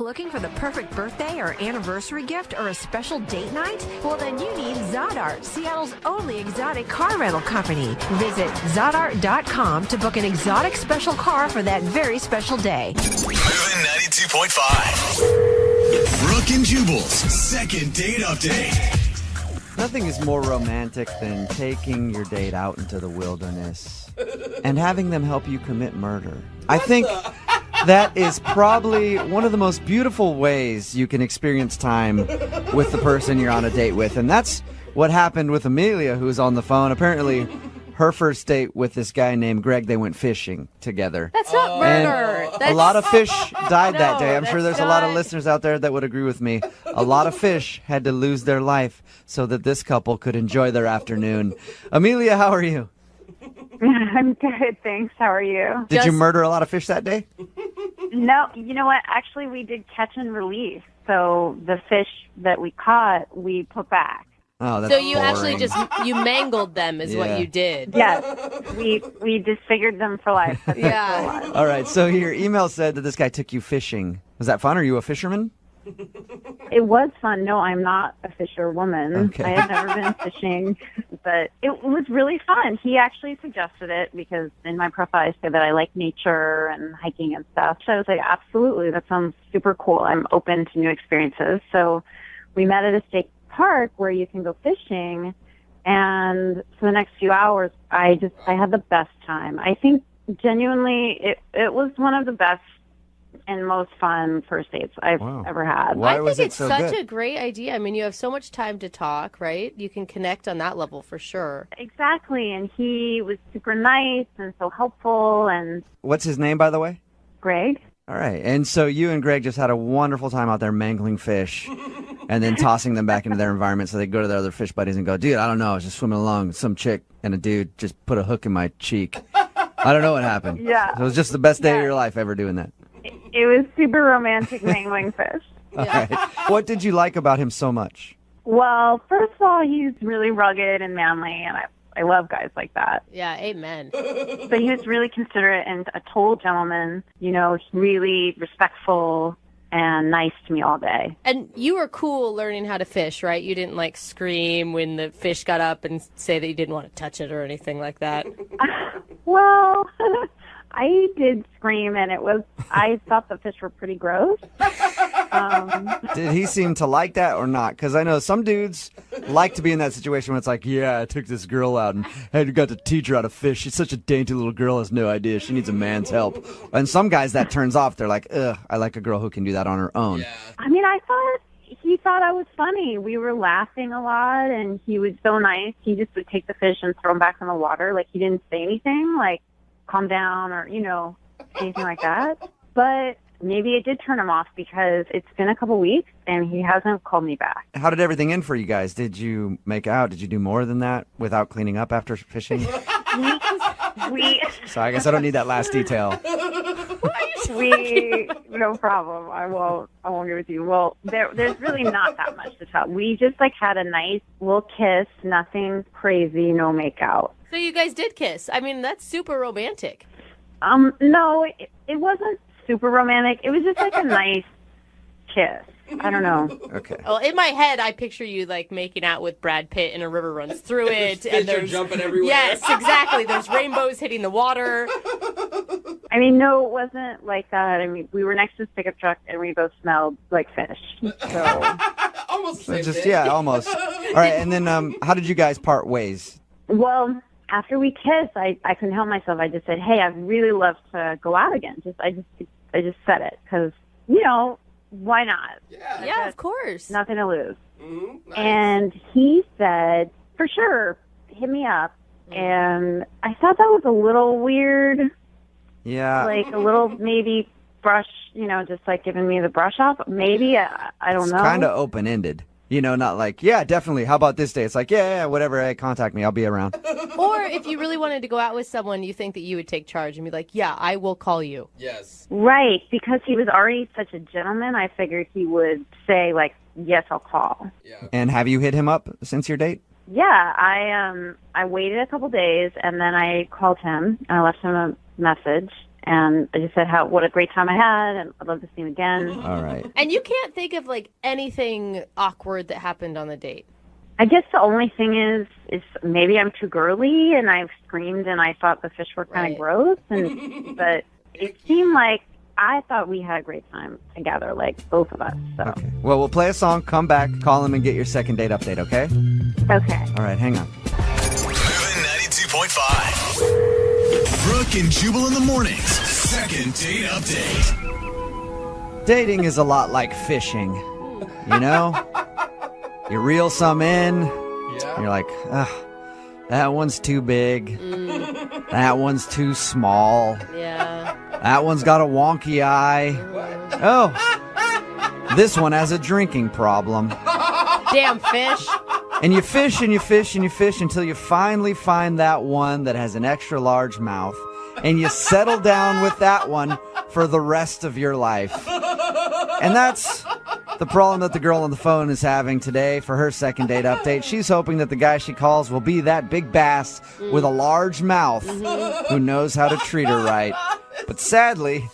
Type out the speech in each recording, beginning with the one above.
Looking for the perfect birthday or anniversary gift or a special date night? Well, then you need Zodart, Seattle's only exotic car rental company. Visit Zodart.com to book an exotic special car for that very special day. Moving 92.5. Brooke and Jubal's second date update. Nothing is more romantic than taking your date out into the wilderness and having them help you commit murder. I think that is probably one of the most beautiful ways you can experience time with the person you're on a date with. And that's what happened with Amelia, who's on the phone. Apparently, her first date with this guy named Greg, they went fishing together. That's not murder. A lot of fish died that day. I'm that's sure there's a lot of not- listeners out there that would agree with me. A lot of fish had to lose their life so that this couple could enjoy their afternoon. Amelia, how are you? I'm good, thanks. How are you? Did you murder a lot of fish that day? No, you know what? Actually, we did catch and release. So the fish that we caught, we put back. Oh, that's So you boring. actually you mangled them is Yeah. what you did. Yes, we disfigured them for life. That's Yeah. for life. All right, so your email said that this guy took you fishing. Was that fun? Are you a fisherman? It was fun. No, I'm not a fisherwoman. Okay. I had never been fishing, but it was really fun. He actually suggested it because in my profile I say that I like nature and hiking and stuff. So I was like, absolutely, that sounds super cool. I'm open to new experiences. So we met at a state park where you can go fishing, and for the next few hours, I had the best time. I think genuinely it was one of the best and most fun first dates I've ever had. Why I was think it it's so such good? a great idea. I mean, you have so much time to talk, right? You can connect on that level for sure. Exactly, and he was super nice and so helpful. And What's his name, by the way? Greg, All right, and so you and Greg just had a wonderful time out there mangling fish and then tossing them back into their environment so they go to their other fish buddies and go, dude, I don't know, I was just swimming along. Some chick and a dude just put a hook in my cheek. I don't know what happened. Yeah. So it was just the best day of Yeah. your life ever doing that. it was super romantic mangling fish. All right. What did you like about him so much? Well, first of all, he's really rugged and manly, and I love guys like that. Yeah, amen. But he was really considerate and a total gentleman, you know, really respectful and nice to me all day. And you were cool learning how to fish, right? You didn't like scream when the fish got up and say that you didn't want to touch it or anything like that. Well, I did scream, and I thought the fish were pretty gross. Did he seem to like that or not? Because I know some dudes like to be in that situation where it's like, yeah, I took this girl out and had got to teach her how to fish. She's such a dainty little girl, has no idea. She needs a man's help. And some guys that turns off. They're like, ugh, I like a girl who can do that on her own. Yeah. I mean, he thought I was funny. We were laughing a lot, and he was so nice. He just would take the fish and throw them back in the water. Like, he didn't say anything, like, calm down or, you know, anything like that. But maybe it did turn him off because it's been a couple weeks, and he hasn't called me back. How did everything end for you guys? Did you make out? Did you do more than that without cleaning up after fishing? We So I guess I don't need that last detail. no problem. I won't give it to you. Well, there's really not that much to tell. We just like had a nice little kiss, nothing crazy, no makeout. So you guys did kiss. I mean, that's super romantic. No, it wasn't super romantic. It was just like a nice kiss. I don't know. Okay. Well, in my head, I picture you like making out with Brad Pitt and a river runs through it. And Fish are jumping everywhere. Yes, exactly. There's rainbows hitting the water. I mean, no, it wasn't like that. I mean, we were next to this pickup truck, and we both smelled like fish. So, Almost the same Just thing. yeah, almost. All right, and then how did you guys part ways? well, after we kissed, I couldn't help myself. I just said, "Hey, I'd really love to go out again." I just said it because, you know, why not? Yeah, of course. Nothing to lose. Mm-hmm. Nice. And he said, for sure, hit me up. And I thought that was a little weird, Yeah. like a little maybe brush, you know, just like giving me the brush off. Maybe, I don't It's know. kind of open-ended. You know, not like, yeah, definitely. How about this day? It's like, yeah, whatever. Hey, contact me. I'll be around. Or if you really wanted to go out with someone, you think that you would take charge and be like, yeah, I will call you. Yes. Right, because he was already such a gentleman, I figured he would say, like, yes, I'll call. Yeah. And have you hit him up since your date? Yeah, I waited a couple days, and then I called him, and I left him a message, And I just said what a great time I had, and I'd love to see him again. All right. And you can't think of like anything awkward that happened on the date. I guess the only thing is maybe I'm too girly, and I've screamed, and I thought the fish were kind of gross. But it seemed like I thought we had a great time together, like both of us. So. Okay. Well, we'll play a song, come back, call him, and get your second date update, okay? Okay. All right, hang on. Moving 92.5. Brooke and Jubal in the mornings. Second date update. Dating is a lot like fishing, you know? You reel some in, you're like, that one's too big, that one's too small, that one's got a wonky eye, this one has a drinking problem. Damn fish. And you fish and you fish and you fish until you finally find that one that has an extra large mouth, and you settle down with that one for the rest of your life. And that's the problem that the girl on the phone is having today for her second date update. She's hoping that the guy she calls will be that big bass with a large mouth who knows how to treat her right. But sadly,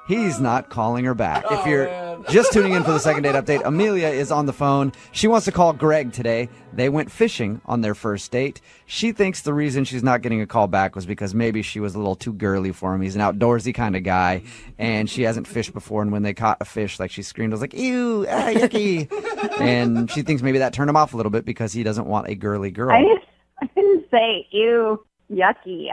he's not calling her back. If you're just tuning in for the second date update, Amelia is on the phone. She wants to call Greg today. They went fishing on their first date. She thinks the reason she's not getting a call back was because maybe she was a little too girly for him. He's an outdoorsy kind of guy, and she hasn't fished before, and when they caught a fish, like she screamed, I was like, ew, yucky. And she thinks maybe that turned him off a little bit because he doesn't want a girly girl. I didn't say ew, yucky.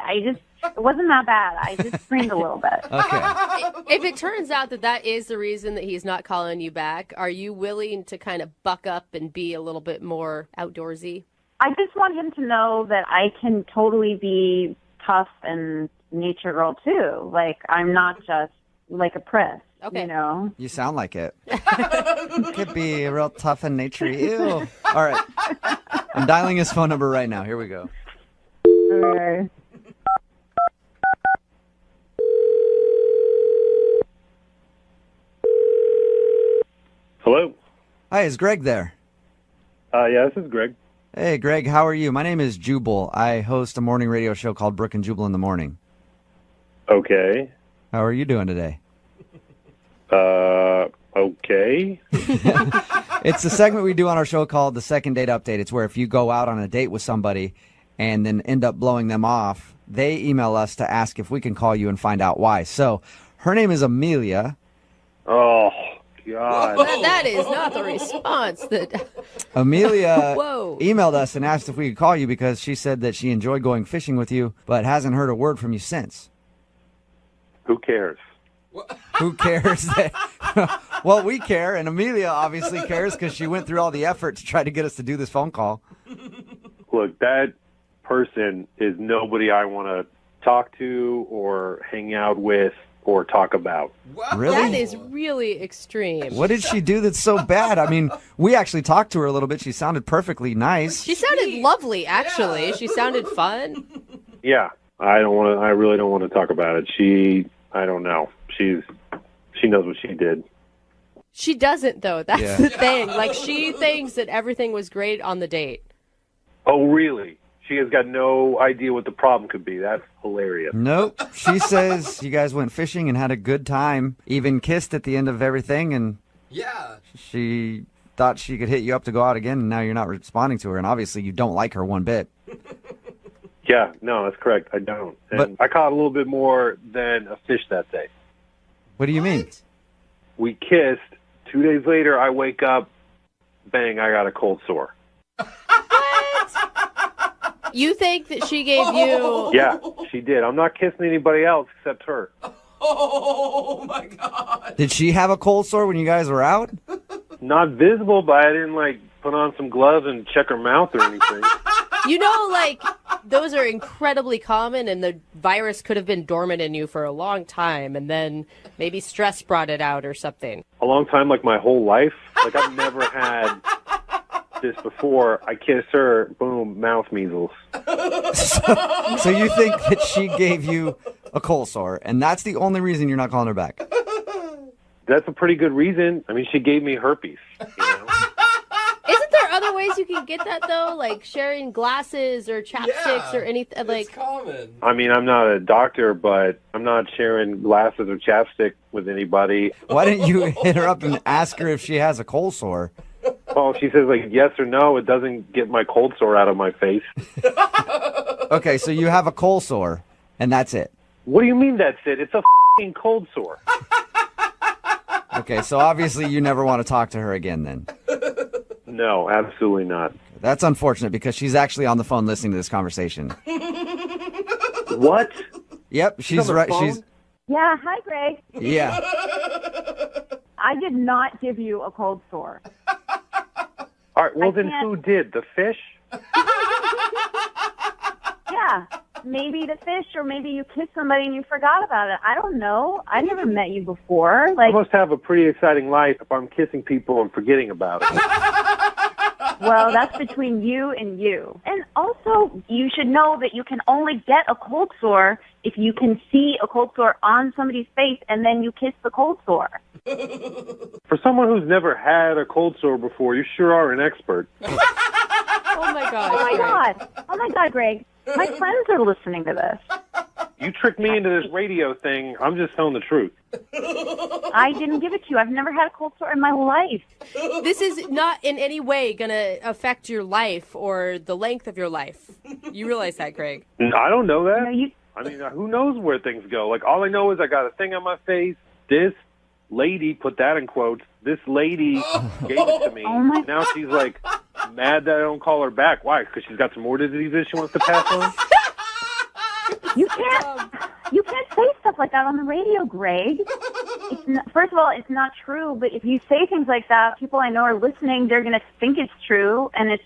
It wasn't that bad. I just screamed a little bit. Okay. If it turns out that is the reason that he's not calling you back, are you willing to kind of buck up and be a little bit more outdoorsy? I just want him to know that I can totally be tough and nature girl too. Like, I'm not just like a priss. Okay. You know? You sound like it. Could be real tough and naturey. Ew. All right. I'm dialing his phone number right now. Here we go. Okay. Hello. Hi, is Greg there? Yeah, this is Greg. Hey, Greg, how are you? My name is Jubal. I host a morning radio show called Brooke and Jubal in the morning. Okay. How are you doing today? Okay. It's a segment we do on our show called the Second Date Update. It's where if you go out on a date with somebody and then end up blowing them off, they email us to ask if we can call you and find out why. So her name is Amelia. Oh, God. That is not the response that... Amelia Whoa. emailed us and asked if we could call you because she said that she enjoyed going fishing with you, but hasn't heard a word from you since. Who cares? Who cares? Well, we care, and Amelia obviously cares because she went through all the effort to try to get us to do this phone call. Look, that person is nobody I want to talk to or hang out with or talk about. Really? That is really extreme. What did she do that's so bad? I mean, we actually talked to her a little bit. She sounded perfectly nice. She sounded lovely, actually. Yeah. She sounded fun. Yeah, I really don't want to talk about it. I don't know. She knows what she did. She doesn't, though. That's the thing. Like, she thinks that everything was great on the date. Oh, really? She has got no idea what the problem could be. That's hilarious. Nope. She says you guys went fishing and had a good time, even kissed at the end of everything, and she thought she could hit you up to go out again, and now you're not responding to her, and obviously you don't like her one bit. Yeah, no, that's correct. I don't. And I caught a little bit more than a fish that day. What do you mean? We kissed. 2 days later, I wake up, bang, I got a cold sore. You think that she gave you... Yeah, she did. I'm not kissing anybody else except her. Oh, my God. Did she have a cold sore when you guys were out? Not visible, but I didn't, put on some gloves and check her mouth or anything. You know, those are incredibly common, and the virus could have been dormant in you for a long time, and then maybe stress brought it out or something. A long time, my whole life. I've never had this before. I kiss her, boom, mouth measles. So you think that she gave you a cold sore, and that's the only reason you're not calling her back? That's a pretty good reason. I mean, she gave me herpes. You know? Isn't there other ways ways you can get that though? Like sharing glasses or chapsticks or anything? Like, it's common. I mean, I'm not a doctor, but I'm not sharing glasses or chapstick with anybody. Why didn't you hit her up and ask her if she has a cold sore? Oh, if she says like yes or no, it doesn't get my cold sore out of my face. Okay, so you have a cold sore, and that's it. What do you mean that's it? It's a f***ing cold sore. Okay, so obviously you never want to talk to her again then. No, absolutely not. That's unfortunate because she's actually on the phone listening to this conversation. What? Yep, she's right. She's Yeah, hi, Greg. yeah. I did not give you a cold sore. All right, well I then can't- who did? The fish? Yeah, maybe the fish, or maybe you kissed somebody and you forgot about it. I don't know. I never met you before. I Like, must have a pretty exciting life if I'm kissing people and forgetting about it. well, that's between you and you. And also, you should know that you can only get a cold sore if you can see a cold sore on somebody's face and then you kiss the cold sore. For someone who's never had a cold sore before, you sure are an expert. oh my gosh. Oh my Greg. God. Oh my God, Greg. My friends are listening to this. You tricked me into this radio thing. I'm just telling the truth. I didn't give it to you. I've never had a cold sore in my life. This is not in any way going to affect your life or the length of your life. You realize that, Greg? I don't know that. No, you. I mean, who knows where things go? Like, all I know is I got a thing on my face. This lady, put that in quotes, this lady gave it to me. Oh my- Now she's like mad that I don't call her back. Why? Because she's got some more diseases she wants to pass on? You can't say stuff like that on the radio, Greg. It's not, first of all, it's not true. But if you say things like that, people I know are listening. They're going to think it's true, and it's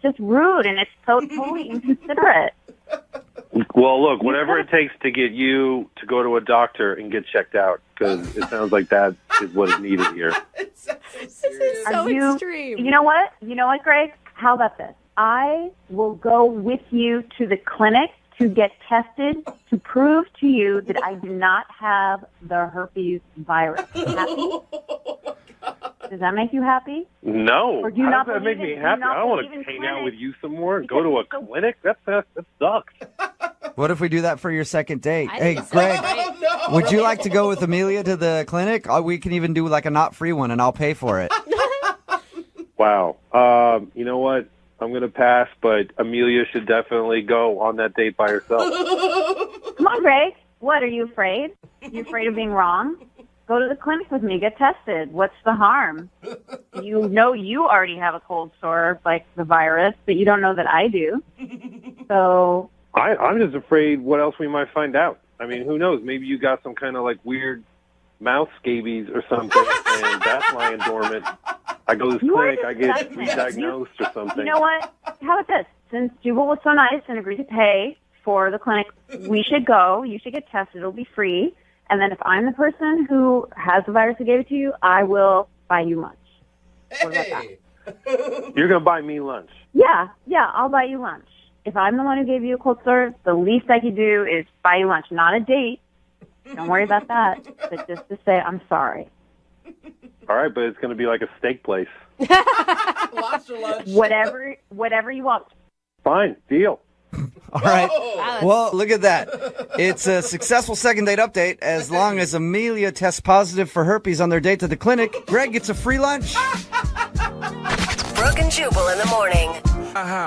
just rude, and it's so totally inconsiderate. Well, look, whatever it takes to get you to go to a doctor and get checked out, because it sounds like that is what is needed here. This is So Are you, extreme. You know what? You know what, Greg? How about this? I will go with you to the clinic to get tested to prove to you that I do not have the herpes virus. Happy? Does that make you happy? No. Or do you How not does that make believe me in- do you happy? not I don't want believe to in hang out clinics? with you some more and go to a Because- clinic? That sucks. What if we do that for your second date? I Hey, think it's Greg, great. no. would you like to go with Amelia to the clinic? We can even do like a not free one, and I'll pay for it. Wow. You know what? I'm going to pass, but Amelia should definitely go on that date by herself. Come on, Greg. What, are you afraid? You afraid of being wrong? Go to the clinic with me. Get tested. What's the harm? You know you already have a cold sore, like the virus, but you don't know that I do. So, I'm just afraid what else we might find out. I mean, who knows? Maybe you got some kind of like weird mouth scabies or something, and that's lying dormant. I go to this You clinic, are I get disgusting. re-diagnosed or something. you know what? How about this? Since Jubal was so nice and agreed to pay for the clinic, we should go. You should get tested. It'll be free. And then if I'm the person who has the virus who gave it to you, I will buy you lunch. What about that? Hey. You're going to buy me lunch. Yeah, I'll buy you lunch. If I'm the one who gave you a cold sore, the least I could do is buy you lunch. Not a date. Don't worry about that. But just to say, I'm sorry. All right, but it's going to be like a steak place. Lobster lunch. Whatever you want. Fine, deal. All right. Wow, Well, look at that. It's a successful second date update. As long as Amelia tests positive for herpes on their date to the clinic, Greg gets a free lunch. Brooke and Jubal in the morning.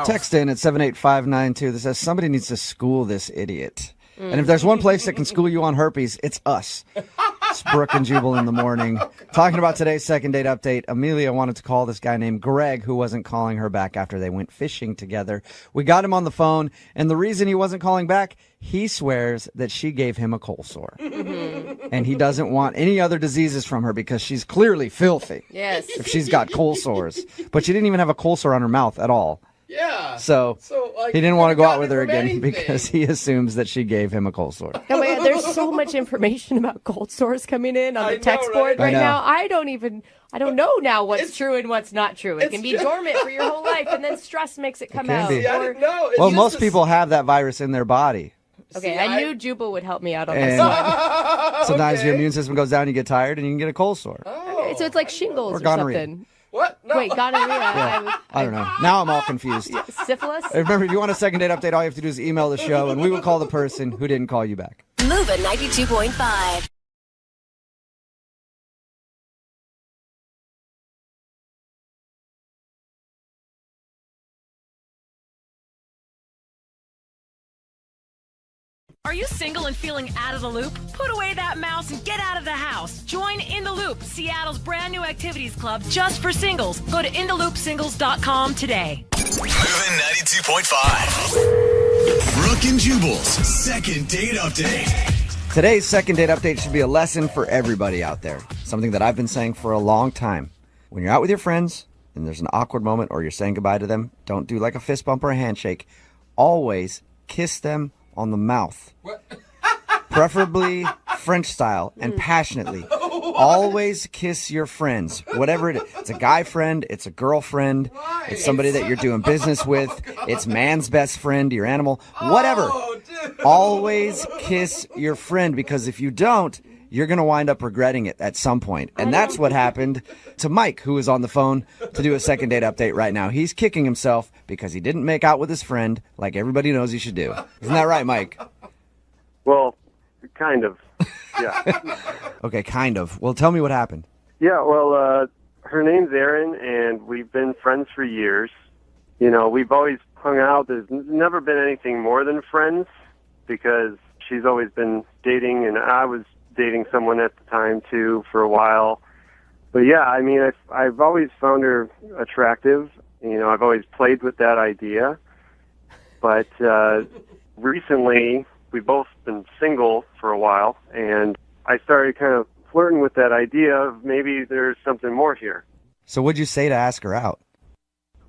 Text in at 78592 that says somebody needs to school this idiot. And if there's one place that can school you on herpes, it's us. It's Brooke and Jubal in the morning. Talking about today's second date update, Amelia wanted to call this guy named Greg who wasn't calling her back after they went fishing together. We got him on the phone, and the reason he wasn't calling back, he swears that she gave him a cold sore. And he doesn't want any other diseases from her because she's clearly filthy Yes. if she's got cold sores. But she didn't even have a cold sore on her mouth at all. Yeah. So like, he didn't want to go could've out with gotten her it from again anything. because he assumes that she gave him a cold sore. Oh my God, there's so much information about cold sores coming in on I the know, text right? board I right know. now. I don't know now what's true and what's not true. It can be dormant for your whole life, and then stress makes it come can out. be. See, I Or- didn't know. It's Well, just most a- people have that virus in their body. okay, See, I knew Jubal would help me out on And this one. sometimes Okay. your immune system goes down, you get tired, and you can get a cold sore. Oh, So it's like shingles Or or gonorrhea. something. What? No. Wait, gonorrhea. I don't know. Now I'm all confused. Syphilis? Remember, if you want a second date update, all you have to do is email the show, and we will call the person who didn't call you back. Move at 92.5. Are you single and feeling out of the loop? Put away that mouse and get out of the house. Join In the Loop, Seattle's brand new activities club just for singles. Go to intheloopsingles.com today. Moving 92.5. Brooke and Jubal's second date update. Today's second date update should be a lesson for everybody out there. Something that I've been saying for a long time. When you're out with your friends and there's an awkward moment or you're saying goodbye to them, don't do like a fist bump or a handshake. Always kiss them on the mouth. What? Preferably French style and passionately. Always kiss your friends, whatever it is. It's a guy friend, it's a girlfriend, it's somebody that you're doing business with, it's man's best friend, your animal, whatever. Always kiss your friend, because if you don't, you're going to wind up regretting it at some point. And that's what happened to Mike, who is on the phone to do a second date update right now. He's kicking himself because he didn't make out with his friend like everybody knows he should do. Isn't that right, Mike? Well, kind of. Yeah. Okay, kind of. Well, tell me what happened. Yeah, well, her name's Erin, and we've been friends for years. You know, we've always hung out. There's never been anything more than friends, because she's always been dating, and I was dating someone at the time, too, for a while. But, yeah, I mean, I've always found her attractive. You know, I've always played with that idea. But recently, we've both been single for a while, and I started kind of flirting with that idea of maybe there's something more here. So what'd you say to ask her out?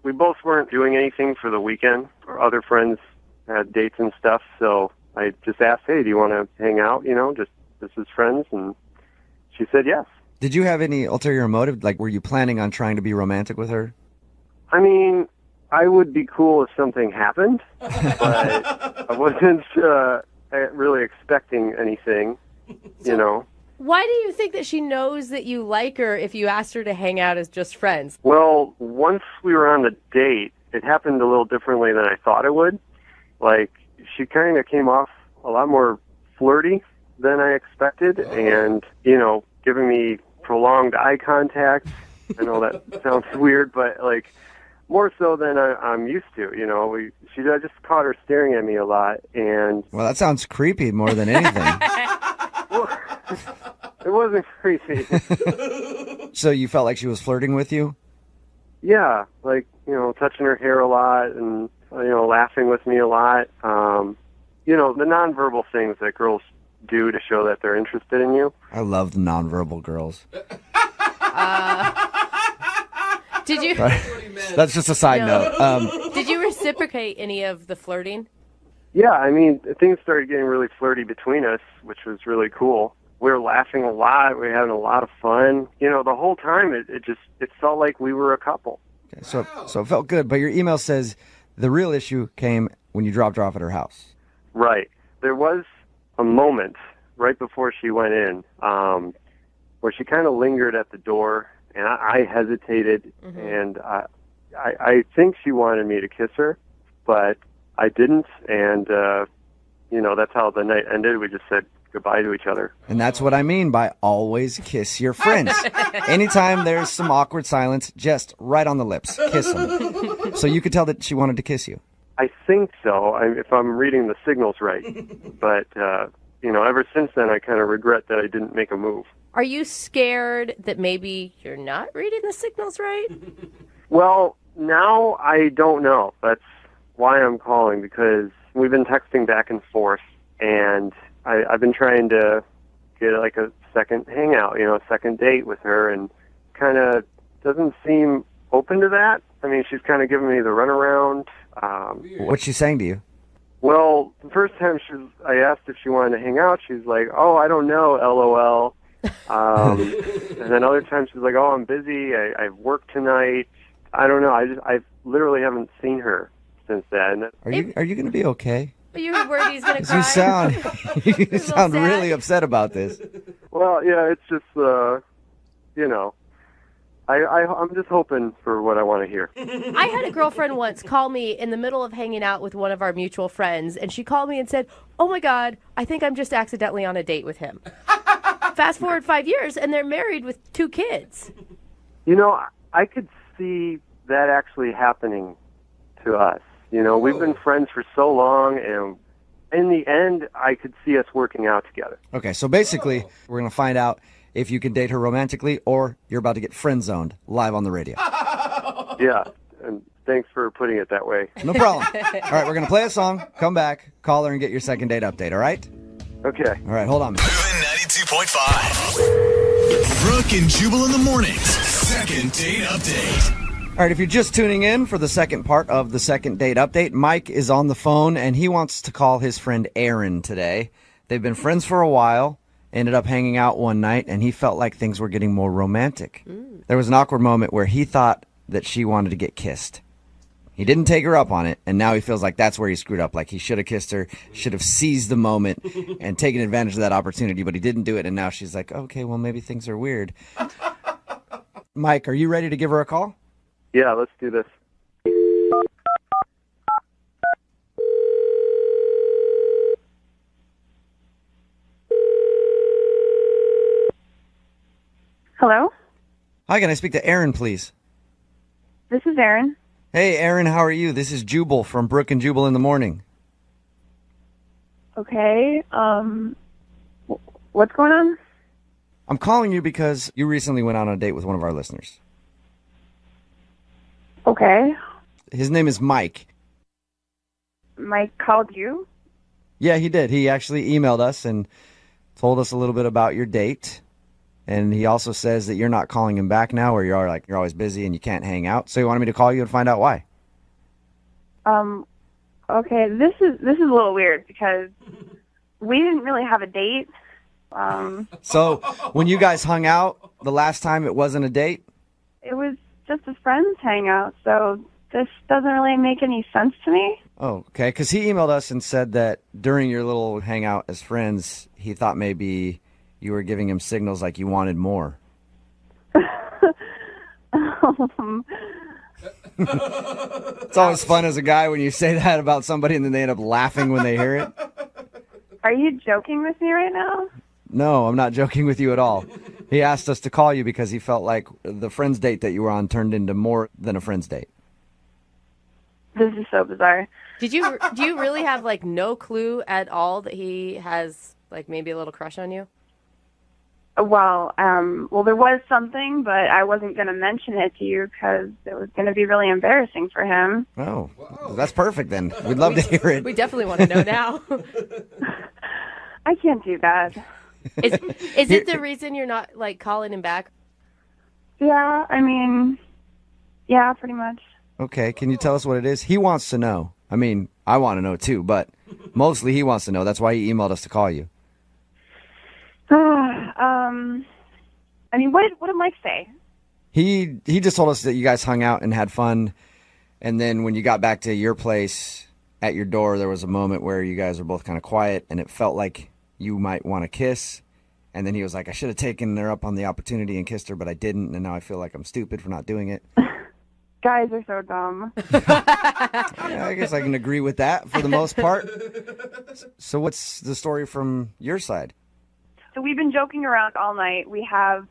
We both weren't doing anything for the weekend. Our other friends had dates and stuff, so I just asked, hey, do you want to hang out, you know, just as friends? And she said yes. Did you have any ulterior motive? Like, were you planning on trying to be romantic with her? I mean, I would be cool if something happened, but I wasn't really expecting anything, you know. Why do you think that she knows that you like her if you asked her to hang out as just friends? Well, once we were on the date, it happened a little differently than I thought it would. Like, she kind of came off a lot more flirty than I expected, and, you know, giving me prolonged eye contact. I know that sounds weird, but, like, more so than I'm used to, you know. I just caught her staring at me a lot, and... Well, that sounds creepy more than anything. Well, it wasn't creepy. So you felt like she was flirting with you? Yeah, like, you know, touching her hair a lot and, you know, laughing with me a lot. You know, the nonverbal things that girls do to show that they're interested in you. I love the nonverbal girls. Did you? That's just a side note. Did you reciprocate any of the flirting? Yeah, I mean, things started getting really flirty between us, which was really cool. We were laughing a lot. We were having a lot of fun. You know, the whole time it felt like we were a couple. Okay, so it felt good, but your email says the real issue came when you dropped her off at her house. Right. There was a moment right before she went in where she kind of lingered at the door, and I hesitated, and I think she wanted me to kiss her, but I didn't, and, you know, that's how the night ended. We just said goodbye to each other. And that's what I mean by always kiss your friends. Anytime there's some awkward silence, just right on the lips, kiss them. So you could tell that she wanted to kiss you. I think so, if I'm reading the signals right. But, you know, ever since then, I kind of regret that I didn't make a move. Are you scared that maybe you're not reading the signals right? Well, now I don't know. That's why I'm calling, because we've been texting back and forth, and I've been trying to get like a second hangout, you know, a second date with her, and kind of doesn't seem open to that. I mean, she's kind of giving me the runaround. What's she saying to you? Well, the first time I asked if she wanted to hang out, she's like, oh, I don't know, LOL. And then other times she's like, oh, I'm busy, I've worked tonight. I don't know, I literally haven't seen her since then. Are you going to be okay? Are you worried he's going to cry? You sound really upset about this. Well, yeah, it's just, you know, I'm just hoping for what I want to hear. I had a girlfriend once call me in the middle of hanging out with one of our mutual friends, and she called me and said, "Oh my God, I think I'm just accidentally on a date with him." Fast forward 5 years, and they're married with 2 kids. You know, I could see that actually happening to us. You know, we've been friends for so long, and in the end, I could see us working out together. Okay, so basically, we're going to find out if you can date her romantically or you're about to get friend-zoned live on the radio. Yeah, and thanks for putting it that way. No problem. All right, we're going to play a song, come back, call her, and get your second date update, all right? Okay. All right, hold on. Moving 92.5. Brooke and Jubal in the mornings. Second date update. All right, if you're just tuning in for the second part of the second date update, Mike is on the phone, and he wants to call his friend Aaron today. They've been friends for a while, ended up hanging out one night, and he felt like things were getting more romantic. There was an awkward moment where he thought that she wanted to get kissed. He didn't take her up on it, and now he feels like that's where he screwed up. Like he should have kissed her, should have seized the moment and taken advantage of that opportunity, but he didn't do it, and now she's like, okay, well, maybe things are weird. Mike, are you ready to give her a call? Yeah, let's do this. Hello? Hi, can I speak to Aaron, please? This is Erin. Hey, Aaron, how are you? This is Jubal from Brooke and Jubal in the morning. Okay. What's going on? I'm calling you because you recently went on a date with one of our listeners. Okay. His name is Mike. Mike called you? Yeah, he did. He actually emailed us and told us a little bit about your date. And he also says that you're not calling him back now, or you're always busy and you can't hang out. So he wanted me to call you and find out why. Okay, this is a little weird because we didn't really have a date. So when you guys hung out the last time, it wasn't a date? It was just a friends hangout, so this doesn't really make any sense to me. Oh, okay. Because he emailed us and said that during your little hangout as friends, he thought maybe you were giving him signals like you wanted more. It's always fun as a guy when you say that about somebody and then they end up laughing when they hear it. Are you joking with me right now? No, I'm not joking with you at all. He asked us to call you because he felt like the friend's date that you were on turned into more than a friend's date. This is so bizarre. Do you really have like no clue at all that he has like maybe a little crush on you? Well, there was something, but I wasn't going to mention it to you because it was going to be really embarrassing for him. Oh, that's perfect then. We'd love to hear it. We definitely want to know now. I can't do that. Is it the reason you're not like calling him back? Yeah, I mean, yeah, pretty much. Okay, can you tell us what it is? He wants to know. I mean, I want to know too, but mostly he wants to know. That's why he emailed us to call you. I mean, what did Mike say? He just told us that you guys hung out and had fun, and then when you got back to your place, at your door, there was a moment where you guys were both kind of quiet, and it felt like you might want to kiss, and then he was like, I should have taken her up on the opportunity and kissed her, but I didn't, and now I feel like I'm stupid for not doing it. Guys are so dumb. Yeah, I guess I can agree with that for the most part. So what's the story from your side? So we've been joking around all night. We have,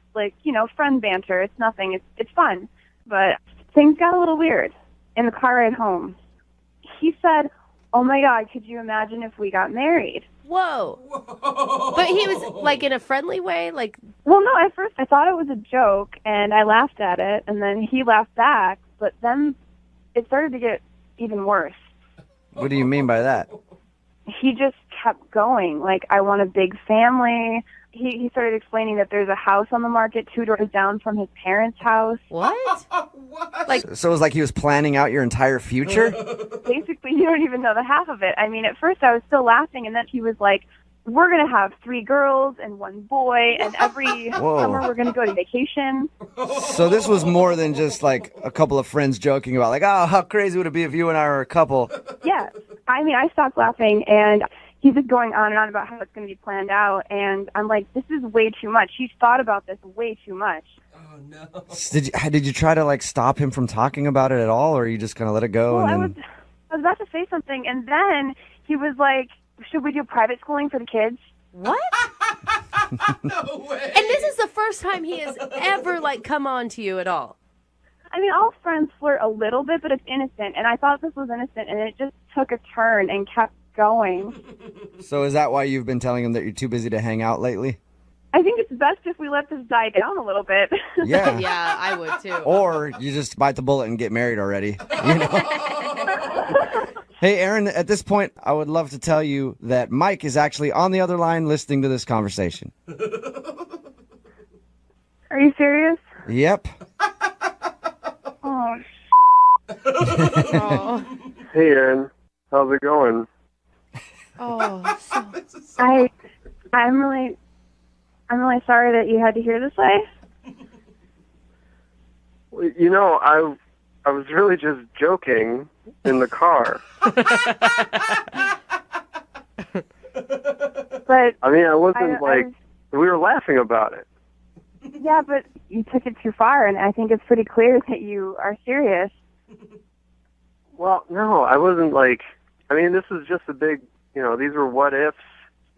friend banter. It's nothing. It's fun. But things got a little weird in the car ride home. He said, oh, my God, could you imagine if we got married? Whoa. But he was, like, in a friendly way? Like, well, no, at first I thought it was a joke, and I laughed at it, and then he laughed back. But then it started to get even worse. What do you mean by that? He just kept going. Like, I want a big family. He started explaining that there's a house on the market 2 doors down from his parents' house. what? Like, So it was like he was planning out your entire future? Basically, you don't even know the half of it. I mean, at first I was still laughing, and then he was like, we're going to have 3 girls and 1 boy, and every summer we're going to go to vacation. So this was more than just like a couple of friends joking about like, oh, how crazy would it be if you and I were a couple? Yeah. I mean, I stopped laughing, and he's just going on and on about how it's going to be planned out, and I'm like, this is way too much. He's thought about this way too much. Oh, no. Did you try to like stop him from talking about it at all, or you just kind of let it go? Well, and then... I was about to say something, and then he was like, should we do private schooling for the kids? What? No way. And this is the first time he has ever like come on to you at all. I mean, all friends flirt a little bit, but it's innocent, and I thought this was innocent, and it just took a turn and kept going. So is that why you've been telling him that you're too busy to hang out lately? I think it's best if we let this die down a little bit. Yeah. Yeah, I would too. Or you just bite the bullet and get married already. You know? Hey, Aaron, at this point, I would love to tell you that Mike is actually on the other line listening to this conversation. Are you serious? Yep. Oh, Oh, Hey, Aaron. How's it going? I'm really sorry that you had to hear this way. Well, you know, I was really just joking in the car. But I mean, I wasn't we were laughing about it. yeah, but you took it too far, and I think it's pretty clear that you are serious. Well, no, I wasn't I mean, this was just a big, these were what ifs.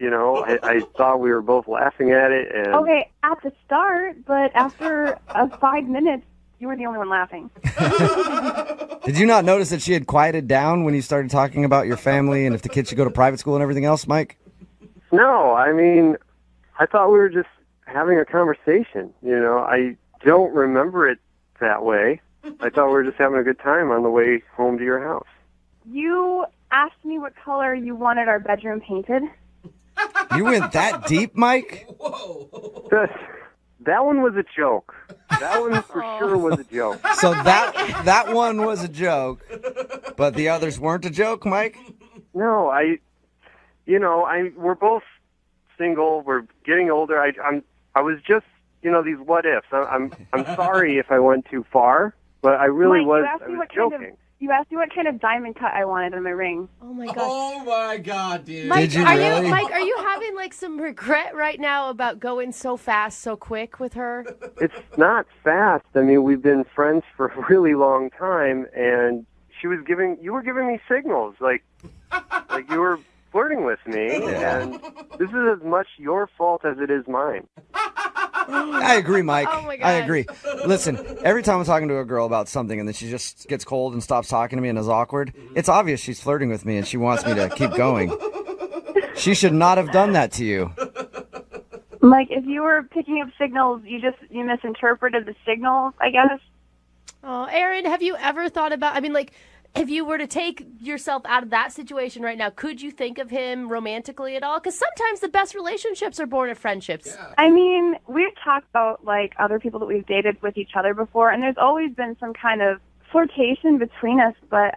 I thought we were both laughing at it. And Okay, at the start, but after 5 minutes, you were the only one laughing. Did you not notice that she had quieted down when you started talking about your family and if the kids should go to private school and everything else, Mike? No, I mean, I thought we were just having a conversation. I don't remember it that way. I thought we were just having a good time on the way home to your house. You asked me what color you wanted our bedroom painted. You went that deep, Mike? Whoa. That one was a joke. That one for sure was a joke. So that one was a joke, but the others weren't a joke, Mike? No, we're both single. We're getting older. I was just, these what ifs. I'm sorry if I went too far, but I really Mike, I was joking. You asked me what kind of diamond cut I wanted on my ring. oh my gosh. Oh my God, dude. Mike, Did you are really? Mike, are you having like some regret right now about going so fast, so quick with her? It's not fast. I mean, we've been friends for a really long time, and you were giving me signals, like you were flirting with me, and this is as much your fault as it is mine. I agree, Mike. Oh my God. I agree. Listen, every time I'm talking to a girl about something and then she just gets cold and stops talking to me and is awkward, it's obvious she's flirting with me and she wants me to keep going. She should not have done that to you. Mike, if you were picking up signals, you misinterpreted the signals, I guess. Oh, Aaron, have you ever thought about, if you were to take yourself out of that situation right now, could you think of him romantically at all? Because sometimes the best relationships are born of friendships. Yeah. I mean, we've talked about, other people that we've dated with each other before, and there's always been some kind of flirtation between us, but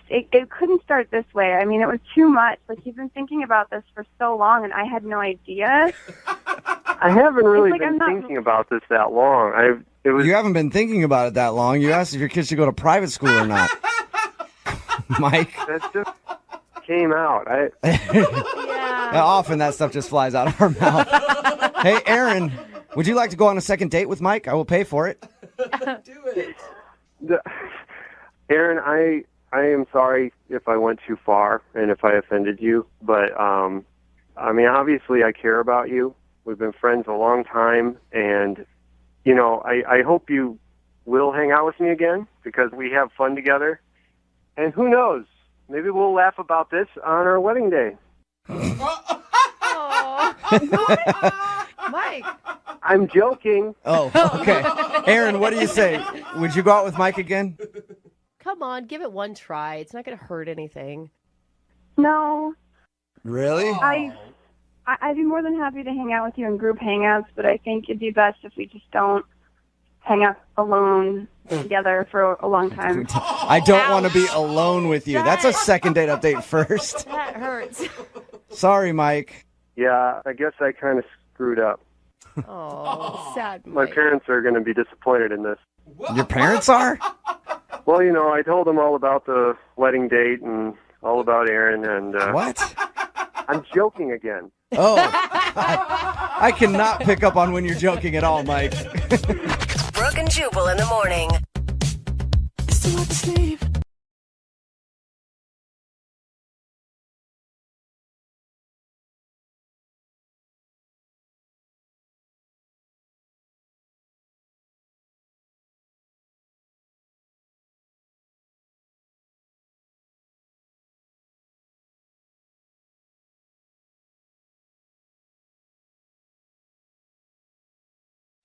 it couldn't start this way. I mean, it was too much. You've been thinking about this for so long, and I had no idea. I haven't really It's like been I'm not- thinking about this that long. You haven't been thinking about it that long. You asked if your kids should go to private school or not. Mike. That just came out. Yeah. Often that stuff just flies out of our mouth. Hey, Aaron, would you like to go on a second date with Mike? I will pay for it. Do it. Aaron, I am sorry if I went too far and if I offended you, but I mean, obviously I care about you. We've been friends a long time, and I hope you will hang out with me again because we have fun together. And who knows? Maybe we'll laugh about this on our wedding day. Mike. I'm joking. Oh, okay. Aaron, what do you say? Would you go out with Mike again? Come on, give it one try. It's not going to hurt anything. No, Really? I'd be more than happy to hang out with you in group hangouts, but I think it'd be best if we just don't hang out alone together for a long time. I don't want to be alone with you. That's a second date update first. That hurts. Sorry, Mike. Yeah, I guess I kind of screwed up. Oh, sad My Mike. parents are going to be disappointed in this. Your parents are? Well, I told them all about the wedding date and all about Aaron, and What? I'm joking again. Oh. I cannot pick up on when you're joking at all, Mike. Brooke Brooke and Jubal in the morning.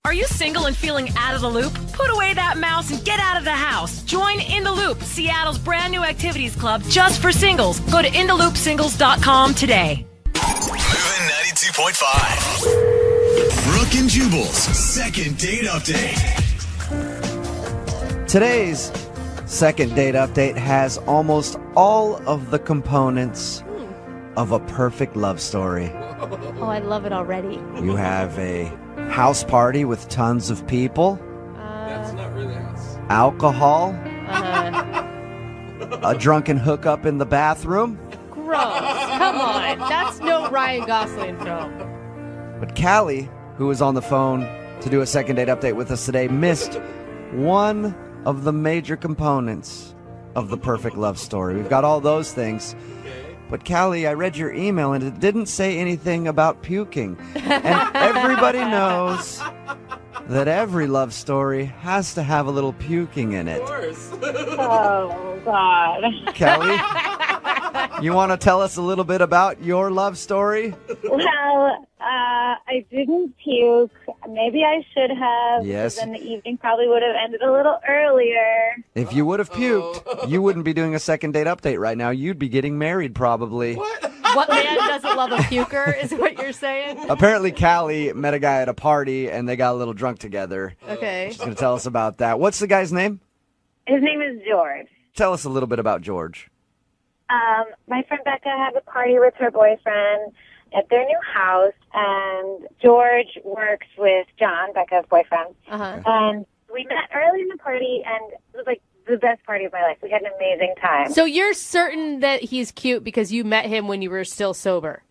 Are you single and feeling out of the loop? Put away that mouse and get out of the house. Join In the Loop, Seattle's brand new activities club just for singles. Go to intheloopsingles.com today. Moving 92.5. Brooke and Jubal's second date update. Today's second date update has almost all of the components of a perfect love story. Oh, I love it already. You have a house party with tons of people, That's not really us. alcohol, Uh-huh. a drunken hookup in the bathroom. Gross. Come on. That's no Ryan Gosling film. But Callie, who was on the phone to do a second date update with us today, missed one of the major components of the perfect love story. We've got all those things. But Callie, I read your email and it didn't say anything about puking. And everybody knows that every love story has to have a little puking in it. Of course. Oh, God. Callie, you want to tell us a little bit about your love story? Well, I didn't puke. Maybe I should have. Yes. Then the evening probably would have ended a little earlier. If you would have puked, you wouldn't be doing a second date update right now. You'd be getting married probably. What man doesn't love a puker is what you're saying? Apparently, Callie met a guy at a party and they got a little drunk together. Okay. She's going to tell us about that. What's the guy's name? His name is George. Tell us a little bit about George. My friend Becca had a party with her boyfriend at their new house, and George works with John, Becca's boyfriend. Uh-huh. And we met early in the party, and it was like the best party of my life. We had an amazing time. So you're certain that he's cute because you met him when you were still sober?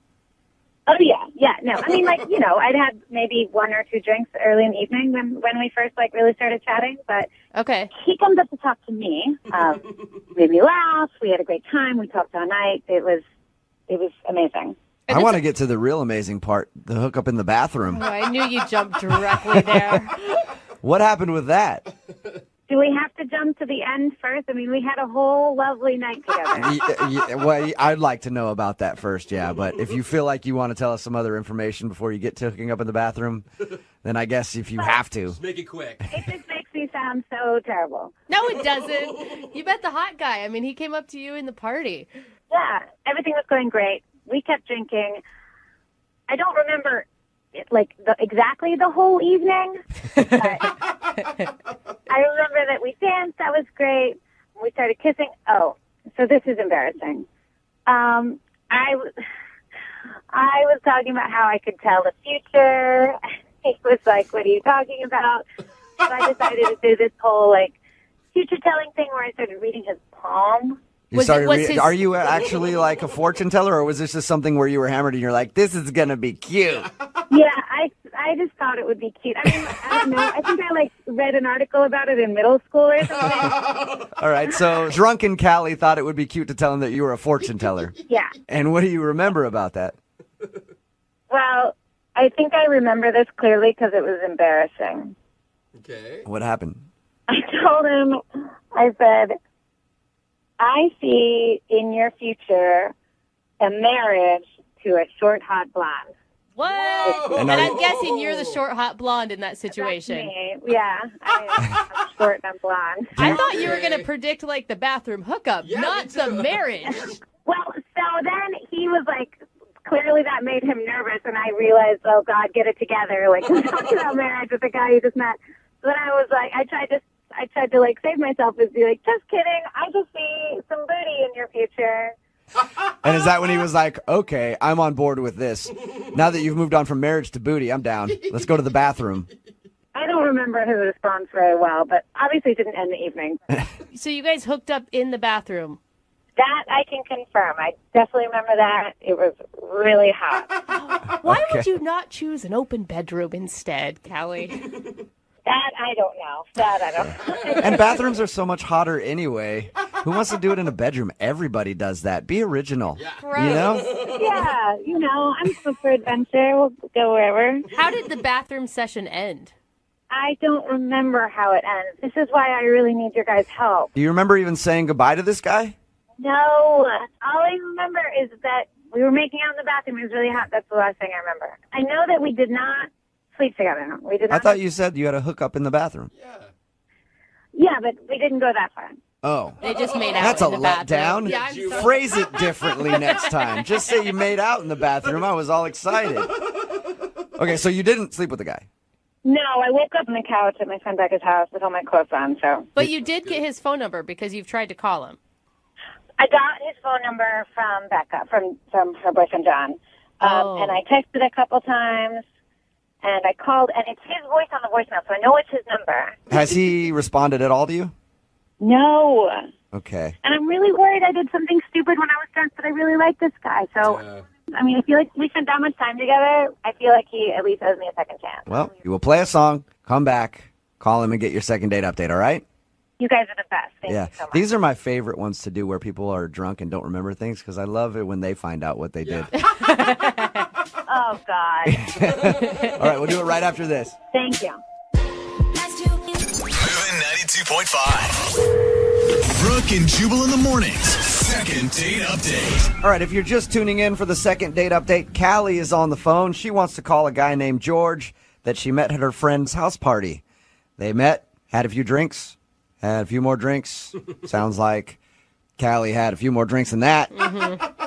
Oh, yeah. Yeah, no. I mean, like, I'd had maybe one or two drinks early in the evening when we first, really started chatting. But Okay. he comes up to talk to me, made me laugh. We had a great time. We talked all night. It was amazing. I want to get to the real amazing part, the hookup in the bathroom. Oh, I knew you jumped directly there. What happened with that? Do we have to jump to the end first? I mean, we had a whole lovely night together. Well, I'd like to know about that first, yeah. But if you feel like you want to tell us some other information before you get to hooking up in the bathroom, then I guess if you have to. Just make it quick. It just makes me sound so terrible. No, it doesn't. You met the hot guy. I mean, he came up to you in the party. Yeah, everything was going great. We kept drinking. I don't remember exactly the whole evening, but I remember that we danced. That was great. We started kissing. Oh, so this is embarrassing. I was talking about how I could tell the future. He was like, "What are you talking about?" So I decided to do this whole future telling thing where I started reading his palm. Are you actually like a fortune teller, or was this just something where you were hammered and you're like, this is going to be cute? Yeah, I just thought it would be cute. I mean, I don't know. I think I read an article about it in middle school or something. All right, so drunken Callie thought it would be cute to tell him that you were a fortune teller. Yeah. And what do you remember about that? Well, I think I remember this clearly because it was embarrassing. Okay. What happened? I told him, I said, I see in your future a marriage to a short, hot blonde. What? And I'm guessing you're the short, hot blonde in that situation. That's me. Yeah, I'm short and I'm blonde. I thought you were going to predict the bathroom hookup, not the marriage. Well, so then he was clearly that made him nervous, and I realized, oh God, get it together. Talking about marriage with a guy you just met. So then I was I tried to save myself and be just kidding. I just see some booty in your future. And is that when he was like, okay, I'm on board with this. Now that you've moved on from marriage to booty, I'm down. Let's go to the bathroom. I don't remember his response very well, but obviously it didn't end the evening. So you guys hooked up in the bathroom? That I can confirm. I definitely remember that. It was really hot. Why would you not choose an open bedroom instead, Callie? That I don't know. That I don't know. And bathrooms are so much hotter anyway. Who wants to do it in a bedroom? Everybody does that. Be original. You know? Yeah, I'm up for adventure. We'll go wherever. How did the bathroom session end? I don't remember how it ends. This is why I really need your guys' help. Do you remember even saying goodbye to this guy? No. All I remember is that we were making out in the bathroom. It was really hot. That's the last thing I remember. I know that we did not sleep together. We did not. I thought you said you had a hookup in the bathroom. Yeah, but we didn't go that far. Oh. They just made out That's in a the bathroom. letdown. Yeah, I'm sorry. Phrase it differently next time. Just say you made out in the bathroom. I was all excited. Okay, so you didn't sleep with the guy. No, I woke up on the couch at my friend Becca's house with all my clothes on, so. But you did get his phone number because you've tried to call him. I got his phone number from Becca, from her boyfriend John. And I texted a couple times, and I called, and it's his voice on the voicemail, so I know it's his number. Has he responded at all to you? No. Okay. And I'm really worried I did something stupid when I was drunk, but I really like this guy. So, I mean, I feel like we spent that much time together. I feel like he at least owes me a second chance. Well, you will play a song, come back, call him, and get your second date update, all right? You guys are the best. Thank you so much. These are my favorite ones to do where people are drunk and don't remember things because I love it when they find out what they did. Oh, God. All right, we'll do it right after this. Thank you. Moving 92.5. Brooke and Jubal in the mornings. Second date update. All right, if you're just tuning in for the second date update, Callie is on the phone. She wants to call a guy named George that she met at her friend's house party. They met, had a few drinks, had a few more drinks. Sounds like Callie had a few more drinks than that.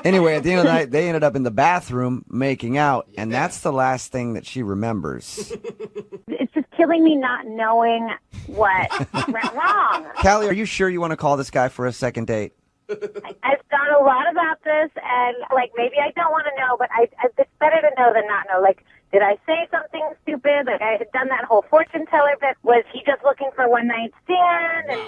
Anyway, at the end of the night, they ended up in the bathroom making out, and that's the last thing that she remembers. It's just killing me not knowing what went wrong. Callie, are you sure you want to call this guy for a second date? I've thought a lot about this, and, maybe I don't want to know, but it's better to know than not know. Did I say something stupid? I had done that whole fortune teller bit. Was he just looking for a one-night stand? And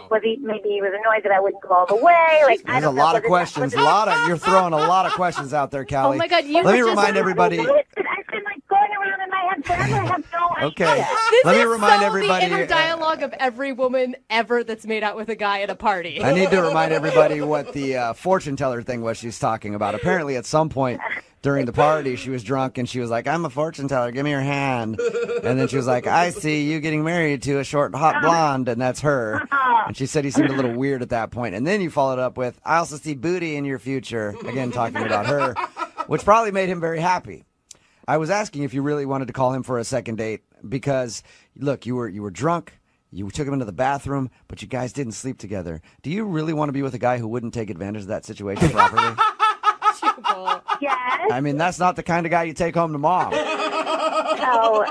maybe he was annoyed that I wouldn't go all the way? There's a lot of questions. You're throwing a lot of questions out there, Callie. Oh, my God. Let me remind everybody. I've been, going around in my head forever. I have no idea. Okay. This Let me is remind so everybody. the inner dialogue of every woman ever that's made out with a guy at a party. I need to remind everybody what the fortune teller thing was she's talking about. Apparently, at some point during the party, she was drunk and she was like, "I'm a fortune teller. Give me your hand." And then she was like, "I see you getting married to a short, hot blonde," and that's her. And she said he seemed a little weird at that point. And then you followed up with, "I also see booty in your future." Again, talking about her, which probably made him very happy. I was asking if you really wanted to call him for a second date because, look, you were drunk. You took him into the bathroom, but you guys didn't sleep together. Do you really want to be with a guy who wouldn't take advantage of that situation properly? Yes. I mean, that's not the kind of guy you take home to mom. No.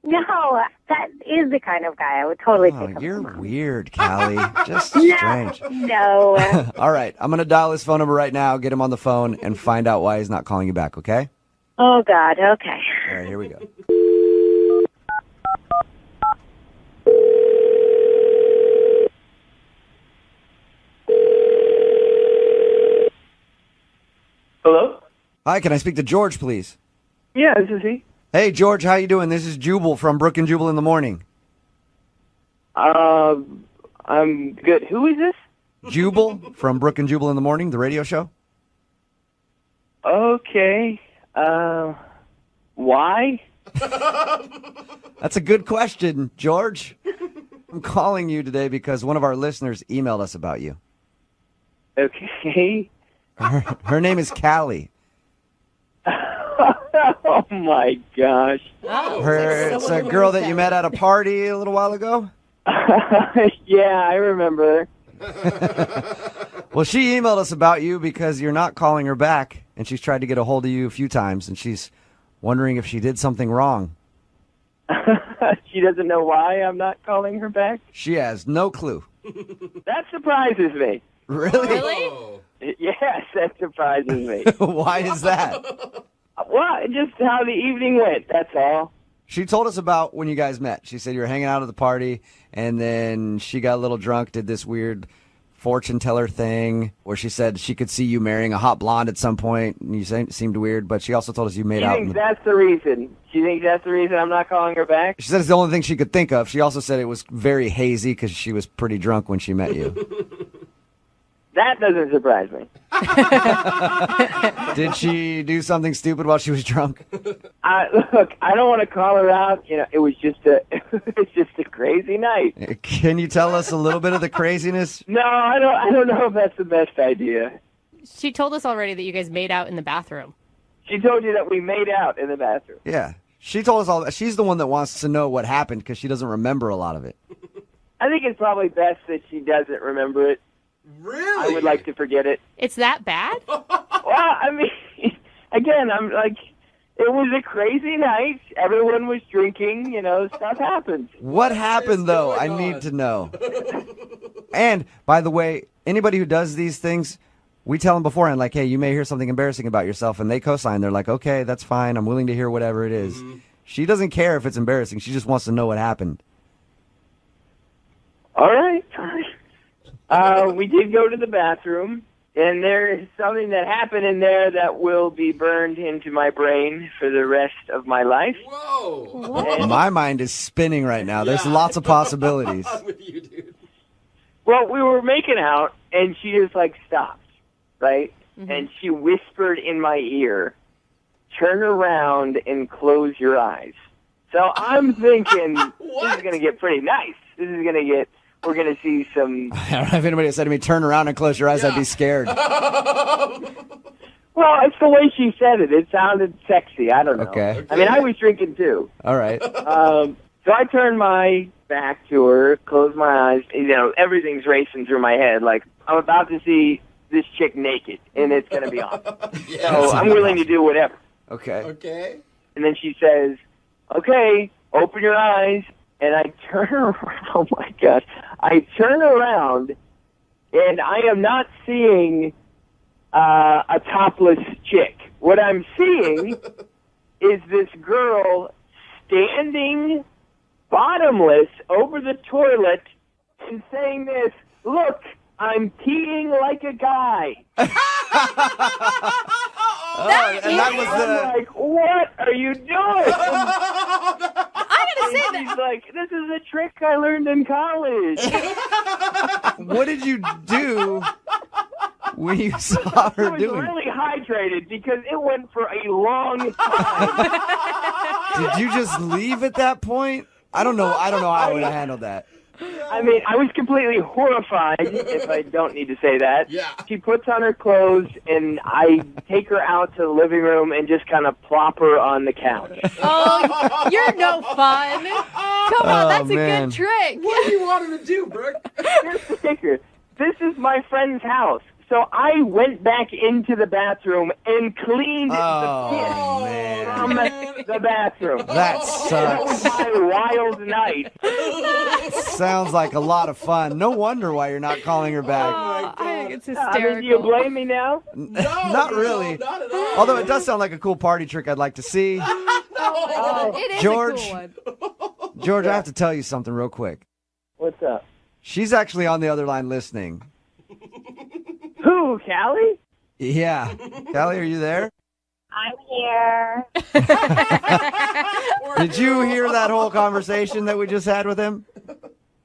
No, that is the kind of guy I would totally take him. You're weird, Callie. Just strange. No. All right, I'm going to dial his phone number right now, get him on the phone, and find out why he's not calling you back, okay? Oh, God. Okay. All right, here we go. Hello? Hi, can I speak to George, please? Yeah, this is he. Hey, George, how you doing? This is Jubal from Brooke and Jubal in the morning. I'm good. Who is this? Jubal from Brooke and Jubal in the morning, the radio show. Okay. Why? That's a good question, George. I'm calling you today because one of our listeners emailed us about you. Okay. Her name is Callie. Oh, my gosh. It's a girl that you met at a party a little while ago? Yeah, I remember. Well, she emailed us about you because you're not calling her back, and she's tried to get a hold of you a few times, and she's wondering if she did something wrong. She doesn't know why I'm not calling her back? She has no clue. That surprises me. Really? Yes, that surprises me. Why is that? Well, just how the evening went, that's all. She told us about when you guys met. She said you were hanging out at the party, and then she got a little drunk, did this weird fortune teller thing where she said she could see you marrying a hot blonde at some point, and you seemed weird, but she also told us you made She out. thinks that's the reason. She thinks that's the reason I'm not calling her back. She said it's the only thing she could think of. She also said it was very hazy because she was pretty drunk when she met you. That doesn't surprise me. Did she do something stupid while she was drunk? Look, I don't want to call her out. You know, it was just a crazy night. Can you tell us a little bit of the craziness? No, I don't know if that's the best idea. She told us already that you guys made out in the bathroom. She told you that we made out in the bathroom. Yeah. She told us all. She's the one that wants to know what happened because she doesn't remember a lot of it. I think it's probably best that she doesn't remember it. Really? I would like to forget it. It's that bad? Well, I mean, again, I'm like, it was a crazy night. Everyone was drinking. You know, stuff happens. What happened, though? I need to know. And, by the way, anybody who does these things, we tell them beforehand, like, hey, you may hear something embarrassing about yourself, and they co-sign. They're like, okay, that's fine. I'm willing to hear whatever it is. Mm-hmm. She doesn't care if it's embarrassing. She just wants to know what happened. All right. We did go to the bathroom, and there is something that happened in there that will be burned into my brain for the rest of my life. Whoa. My mind is spinning right now. There's lots of possibilities. I'm with you, dude. Well, we were making out, and she just, like, stopped, right? Mm-hmm. And she whispered in my ear, turn around and close your eyes. So I'm thinking, this is going to get pretty nice. We're going to see some... I don't know if anybody had said to me, turn around and close your eyes, I'd be scared. Well, it's the way she said it. It sounded sexy. I don't know. Okay. I mean, I was drinking too. All right. So I turned my back to her, closed my eyes. You know, everything's racing through my head. Like, I'm about to see this chick naked, and it's going to be awesome. So I'm willing to do whatever. Okay. Okay. And then she says, okay, open your eyes. And I turn around. Oh, my gosh. I turn around, and I am not seeing a topless chick. What I'm seeing is this girl standing bottomless over the toilet and saying this, look, I'm peeing like a guy. That was I'm like, what are you doing? I gotta say She's like, this is a trick I learned in college. What did you do when you saw her I was doing? really hydrated because it went for a long time. Did you just leave at that point? I don't know how I would have handled that. I mean, I was completely horrified, if I don't need to say that. Yeah. She puts on her clothes, and I take her out to the living room and just kind of plop her on the couch. Oh, you're no fun. Come on, that's a man. good trick. What do you want him to do, Brooke? Here's the kicker. This is my friend's house. So I went back into the bathroom and cleaned the piss from the bathroom. That sucks. My wild night. Sounds like a lot of fun. No wonder why you're not calling her back. I think it's I hysterical. mean, do you blame me now? Not really. Not at all. Although it does sound like a cool party trick I'd like to see. It is George. a cool one. George, I have to tell you something real quick. What's up? She's actually on the other line listening. Who, Callie? Yeah. Callie, are you there? I'm here. Did you hear that whole conversation that we just had with him?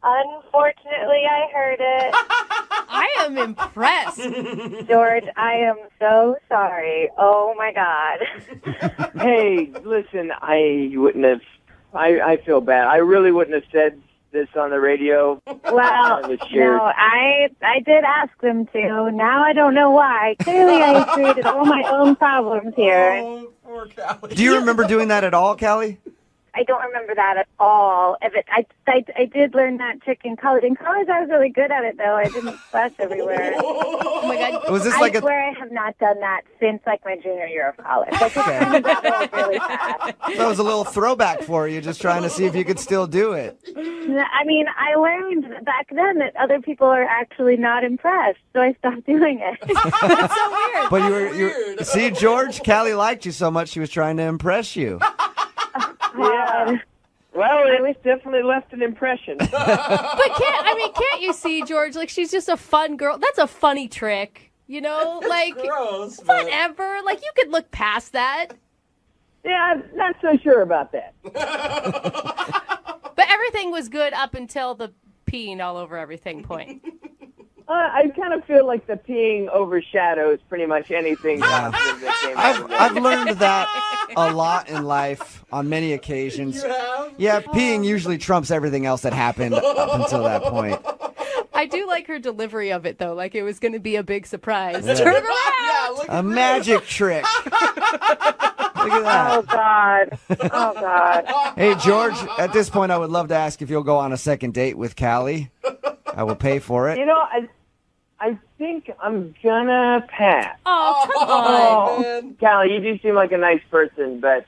Unfortunately, I heard it. I am impressed. George, I am so sorry. Oh, my God. Hey, listen, I wouldn't have... I feel bad. I really wouldn't have said this on the radio. Well, no, I did ask them to. Now I don't know why. Clearly, I created all my own problems here. Oh, poor Callie. Do you remember doing that at all, Callie? I don't remember that at all. I did learn that trick in college. In college, I was really good at it, though. I didn't splash everywhere. Oh my God. Was this I like swear I have not done that since, like, my junior year of college. Like, it's kind of developed really fast. That was a little throwback for you, just trying to see if you could still do it. I mean, I learned back then that other people are actually not impressed, so I stopped doing it. That's so weird. But you see, George, Callie liked you so much she was trying to impress you. Yeah. Well, it definitely left an impression. But can't you see, George? Like, she's just a fun girl. That's a funny trick, you know? Like, gross, but... whatever. Like, you could look past that. Yeah, I'm not so sure about that. But everything was good up until the peeing all over everything point. I kind of feel like the peeing overshadows pretty much anything Yeah. positive that came out of I've it. learned that a lot in life on many occasions. You have? Yeah, peeing usually trumps everything else that happened up until that point. I do like her delivery of it, though. Like, it was going to be a big surprise. Yeah. Turn around! Yeah, look A magic trick. Look at that. Oh, God. Oh, God. Hey, George, at this point, I would love to ask if you'll go on a second date with Callie. I will pay for it. You know, I think I'm gonna pass. Oh, come on. Oh, man. Callie, you do seem like a nice person, but,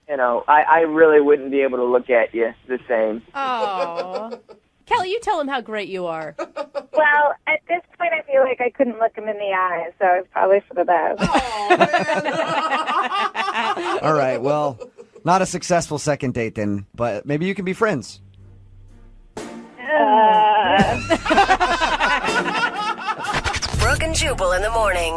you know, I really wouldn't be able to look at you the same. Oh. Kelly, you tell him how great you are. Well, at this point, I feel like I couldn't look him in the eyes, so it's probably for the best. All right, well, not a successful second date then, but maybe you can be friends. Brooke and Jubal in the morning.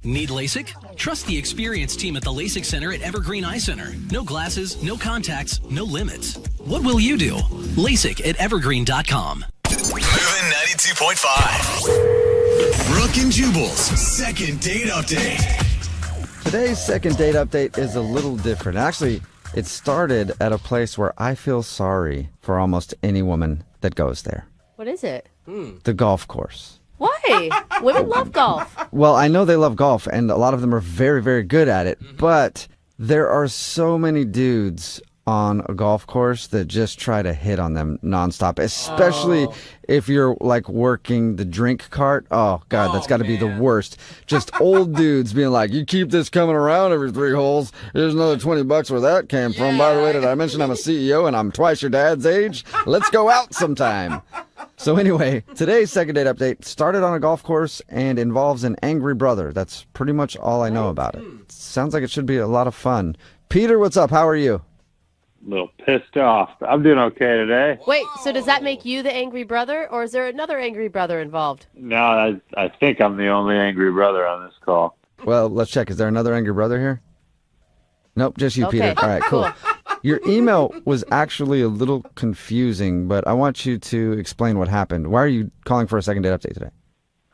Need LASIK? Trust the experienced team at the LASIK Center at Evergreen Eye Center. No glasses, no contacts, no limits. What will you do? LASIK at evergreen.com. Moving 92.5. Brooke and Jubal's second date update. Today's second date update is a little different. Actually, it started at a place where I feel sorry for almost any woman that goes there. What is it? The golf course. Why? Women love golf. Well, I know they love golf, and a lot of them are very, very good at it, but there are so many dudes on a golf course that just try to hit on them nonstop, especially if you're like working the drink cart. Oh, God, that's got to be the worst. Just old dudes being like, you keep this coming around every 3 holes. Here's another $20 where that came from. By the way, did I mention I'm a CEO and I'm twice your dad's age? Let's go out sometime. So anyway, today's second date update started on a golf course and involves an angry brother. That's pretty much all I know about it. Sounds like it should be a lot of fun. Peter, what's up? How are you? A little pissed off. I'm doing okay today. Wait, so does that make you the angry brother, or is there another angry brother involved? No, I think I'm the only angry brother on this call. Well, let's check. Is there another angry brother here? Nope, just you, Okay. Peter. All right, cool. Your email was actually a little confusing, but I want you to explain what happened. Why are you calling for a second date update today?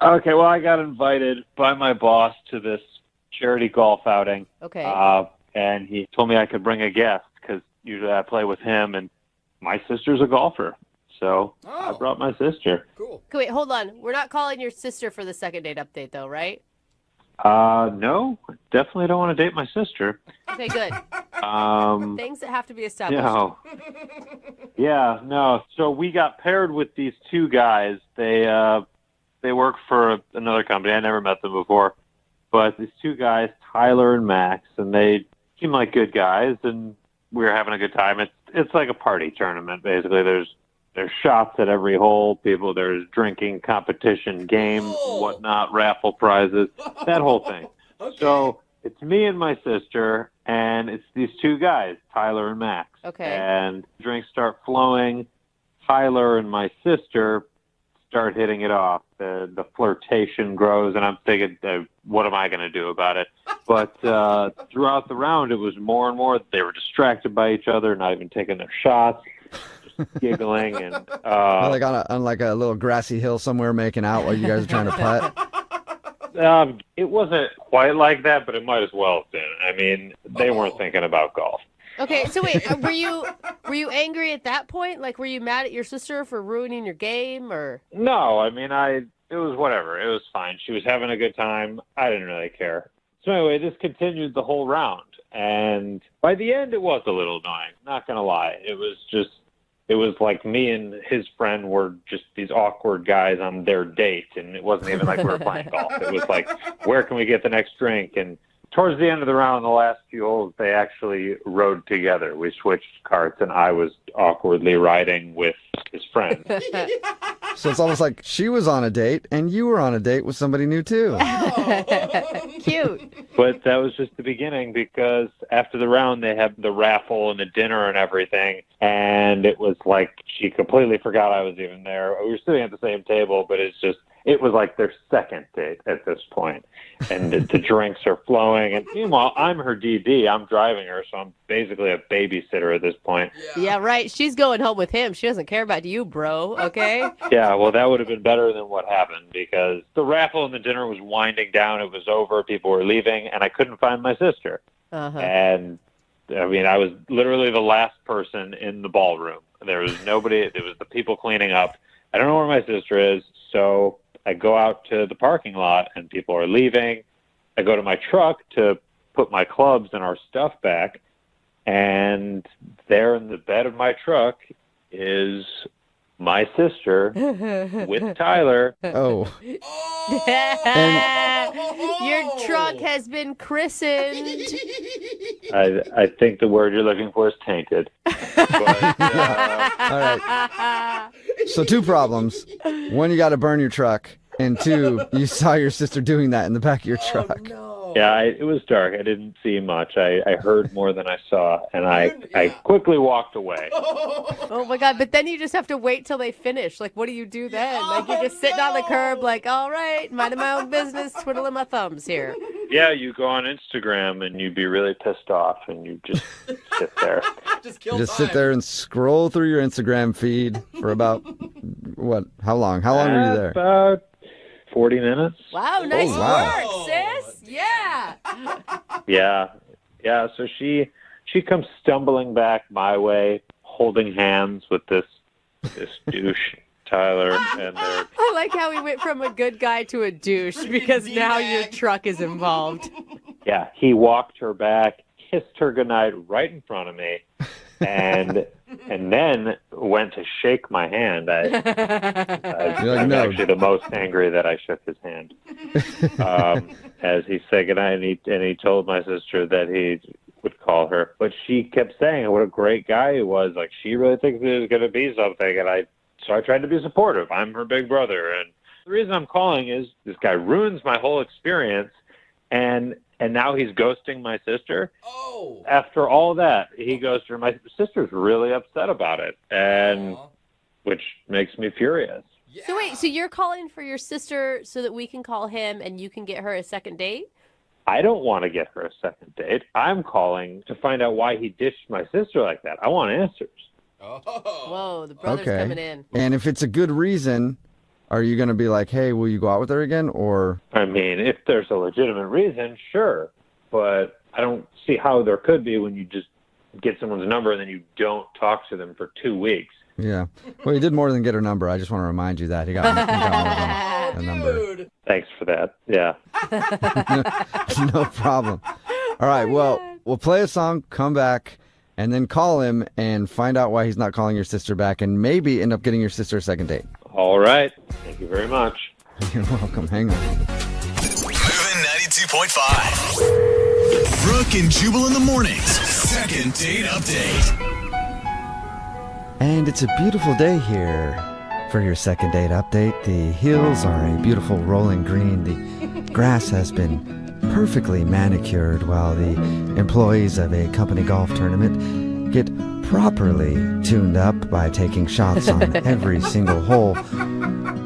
Okay, well, I got invited by my boss to this charity golf outing. Okay. And he told me I could bring a guest because usually I play with him, and my sister's a golfer. So I brought my sister. Cool. Okay, wait, hold on. We're not calling your sister for the second date update, though, right? No, definitely don't want to date my sister. Okay, good. Things that have to be established. No. Yeah, no. So we got paired with these two guys. They work for another company. I never met them before. But these two guys, Tyler and Max, and they seem like good guys, and we were having a good time. It's like a party tournament, basically. There's shots at every hole. There's drinking competition, games, whatnot, raffle prizes, that whole thing. Okay. So it's me and my sister, and it's these two guys, Tyler and Max. Okay. And drinks start flowing. Tyler and my sister start hitting it off. The flirtation grows, and I'm thinking, what am I going to do about it? But throughout the round, it was more and more. They were distracted by each other, not even taking their shots, just giggling. And Like on like a little grassy hill somewhere making out while you guys are trying to putt? It wasn't quite like that, but it might as well have been. I mean, they weren't thinking about golf. Okay, so wait, were you angry at that point? Like, were you mad at your sister for ruining your game, or? No, I mean, it was whatever. It was fine. She was having a good time. I didn't really care. So anyway, this continued the whole round. And by the end, it was a little annoying. Not going to lie. It was just, it was like me and his friend were just these awkward guys on their date, and it wasn't even like we were playing golf. It was like, where can we get the next drink? And towards the end of the round, the last few holes, they actually rode together. We switched carts, and I was awkwardly riding with his friend. So it's almost like she was on a date, and you were on a date with somebody new, too. Cute. But that was just the beginning, because after the round, they had the raffle and the dinner and everything, and it was like she completely forgot I was even there. We were sitting at the same table, but it was like their second date at this point. And the drinks are flowing. And meanwhile, I'm her DD. I'm driving her, so I'm basically a babysitter at this point. Yeah, right. She's going home with him. She doesn't care about you, bro, okay? Yeah, well, that would have been better than what happened, because the raffle and the dinner was winding down. It was over. People were leaving, and I couldn't find my sister. Uh-huh. And, I mean, I was literally the last person in the ballroom. There was nobody. There was the people cleaning up. I don't know where my sister is, so I go out to the parking lot, and people are leaving. I go to my truck to put my clubs and our stuff back, and there in the bed of my truck is my sister with Tyler. Oh. Your truck has been christened. I think the word you're looking for is tainted. But, All right. So 2 problems. 1, you got to burn your truck. And 2, you saw your sister doing that in the back of your truck. yeah, it was dark. I didn't see much. I heard more than I saw, and I quickly walked away. Oh my God, but then you just have to wait till they finish. Like, what do you do then? Like, you're just sitting on the curb like, all right, minding my own business, twiddling my thumbs here. Yeah, you go on Instagram and you'd be really pissed off, and you just sit there. Just sit there and scroll through your Instagram feed for about, what, how long? How long were you there? About 40 minutes. Wow, nice wow. work, sis. Yeah. Yeah. So she comes stumbling back my way, holding hands with this douche, Tyler, and they're... I like how we went from a good guy to a douche because now your truck is involved. Yeah, he walked her back, kissed her goodnight right in front of me, and then went to shake my hand. I'm actually the most angry that I shook his hand. As he said goodnight, and he told my sister that he would call her. But she kept saying what a great guy he was. Like, she really thinks it was going to be something, so I tried to be supportive. I'm her big brother, and the reason I'm calling is this guy ruins my whole experience, and now he's ghosting my sister. Oh. After all that, he ghosted her. My sister's really upset about it, and which makes me furious. Yeah. So wait, so you're calling for your sister so that we can call him and you can get her a second date? I don't want to get her a second date. I'm calling to find out why he ditched my sister like that. I want answers. Oh. Whoa, the brother's coming in. And if it's a good reason, are you going to be like, hey, will you go out with her again? Or I mean, if there's a legitimate reason, sure. But I don't see how there could be when you just get someone's number and then you don't talk to them for 2 weeks. Yeah. Well, he did more than get her number. I just want to remind you that. He got more than a number. Dude. Thanks for that. Yeah. No problem. All right, well, we'll play a song, come back, and then call him and find out why he's not calling your sister back and maybe end up getting your sister a second date. All right. Thank you very much. You're welcome. Hang on. Moving 92.5. Brooke and Jubal in the mornings. Second date update. And it's a beautiful day here for your second date update. The hills are a beautiful rolling green. The grass has been perfectly manicured while the employees of a company golf tournament get properly tuned up by taking shots on every single hole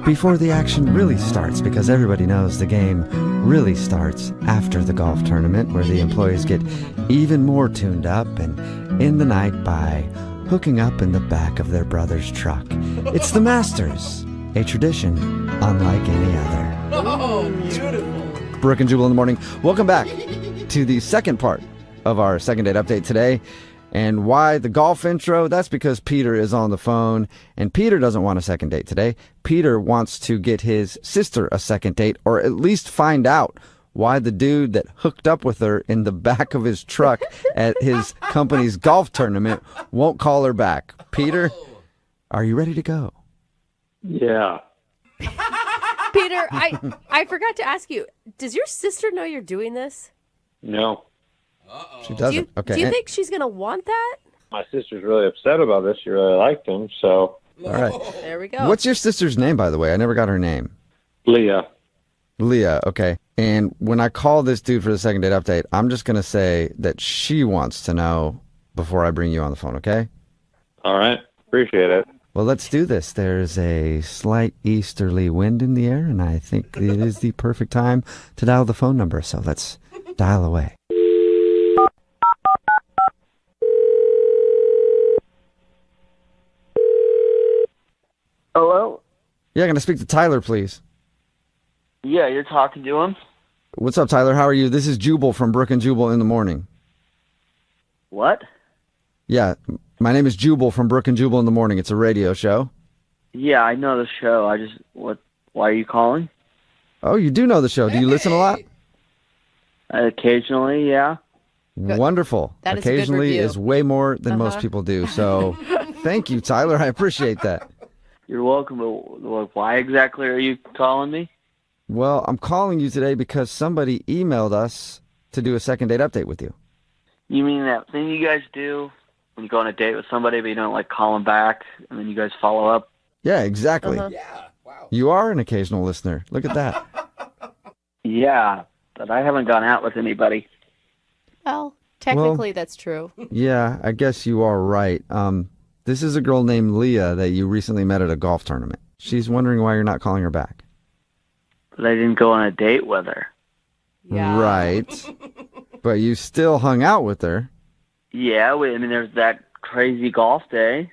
before the action really starts, because everybody knows the game really starts after the golf tournament, where the employees get even more tuned up and in the night by hooking up in the back of their brother's truck. It's the Masters, a tradition unlike any other. Oh, beautiful. Brooke and Jubal in the morning. Welcome back to the second part of our second date update today. And why the golf intro? That's because Peter is on the phone, and Peter doesn't want a second date today. Peter wants to get his sister a second date, or at least find out why the dude that hooked up with her in the back of his truck at his company's golf tournament won't call her back. Peter, Are you ready to go? Yeah. Peter, I forgot to ask you, does your sister know you're doing this? No. She doesn't. Okay. Do you think she's going to want that? My sister's really upset about this. She really liked him, so. All right. There we go. What's your sister's name, by the way? I never got her name. Leah. Leah, okay. And when I call this dude for the second date update, I'm just going to say that she wants to know before I bring you on the phone, okay? All right. Appreciate it. Well, let's do this. There's a slight easterly wind in the air, and I think it is the perfect time to dial the phone number. So let's dial away. Hello? Yeah, going to speak to Tyler, please. Yeah, you're talking to him? What's up, Tyler? How are you? This is Jubal from Brooke and Jubal in the morning. What? Yeah, my name is Jubal from Brooke and Jubal in the morning. It's a radio show. Yeah, I know the show. Why are you calling? Oh, you do know the show. Do you listen a lot? Occasionally, yeah. Wonderful. That is a good Occasionally review. is way more than most people do. So thank you, Tyler. I appreciate that. You're welcome. But why exactly are you calling me? Well, I'm calling you today because somebody emailed us to do a second date update with you. You mean that thing you guys do when you go on a date with somebody, but you don't call them back, and then you guys follow up? Yeah, exactly. Yeah. Wow. You are an occasional listener. Look at that. Yeah, but I haven't gone out with anybody. Well, technically that's true. Yeah, I guess you are right. This is a girl named Leah that you recently met at a golf tournament. She's wondering why you're not calling her back. But I didn't go on a date with her. Yeah. Right. But you still hung out with her. Yeah, there's that crazy golf day.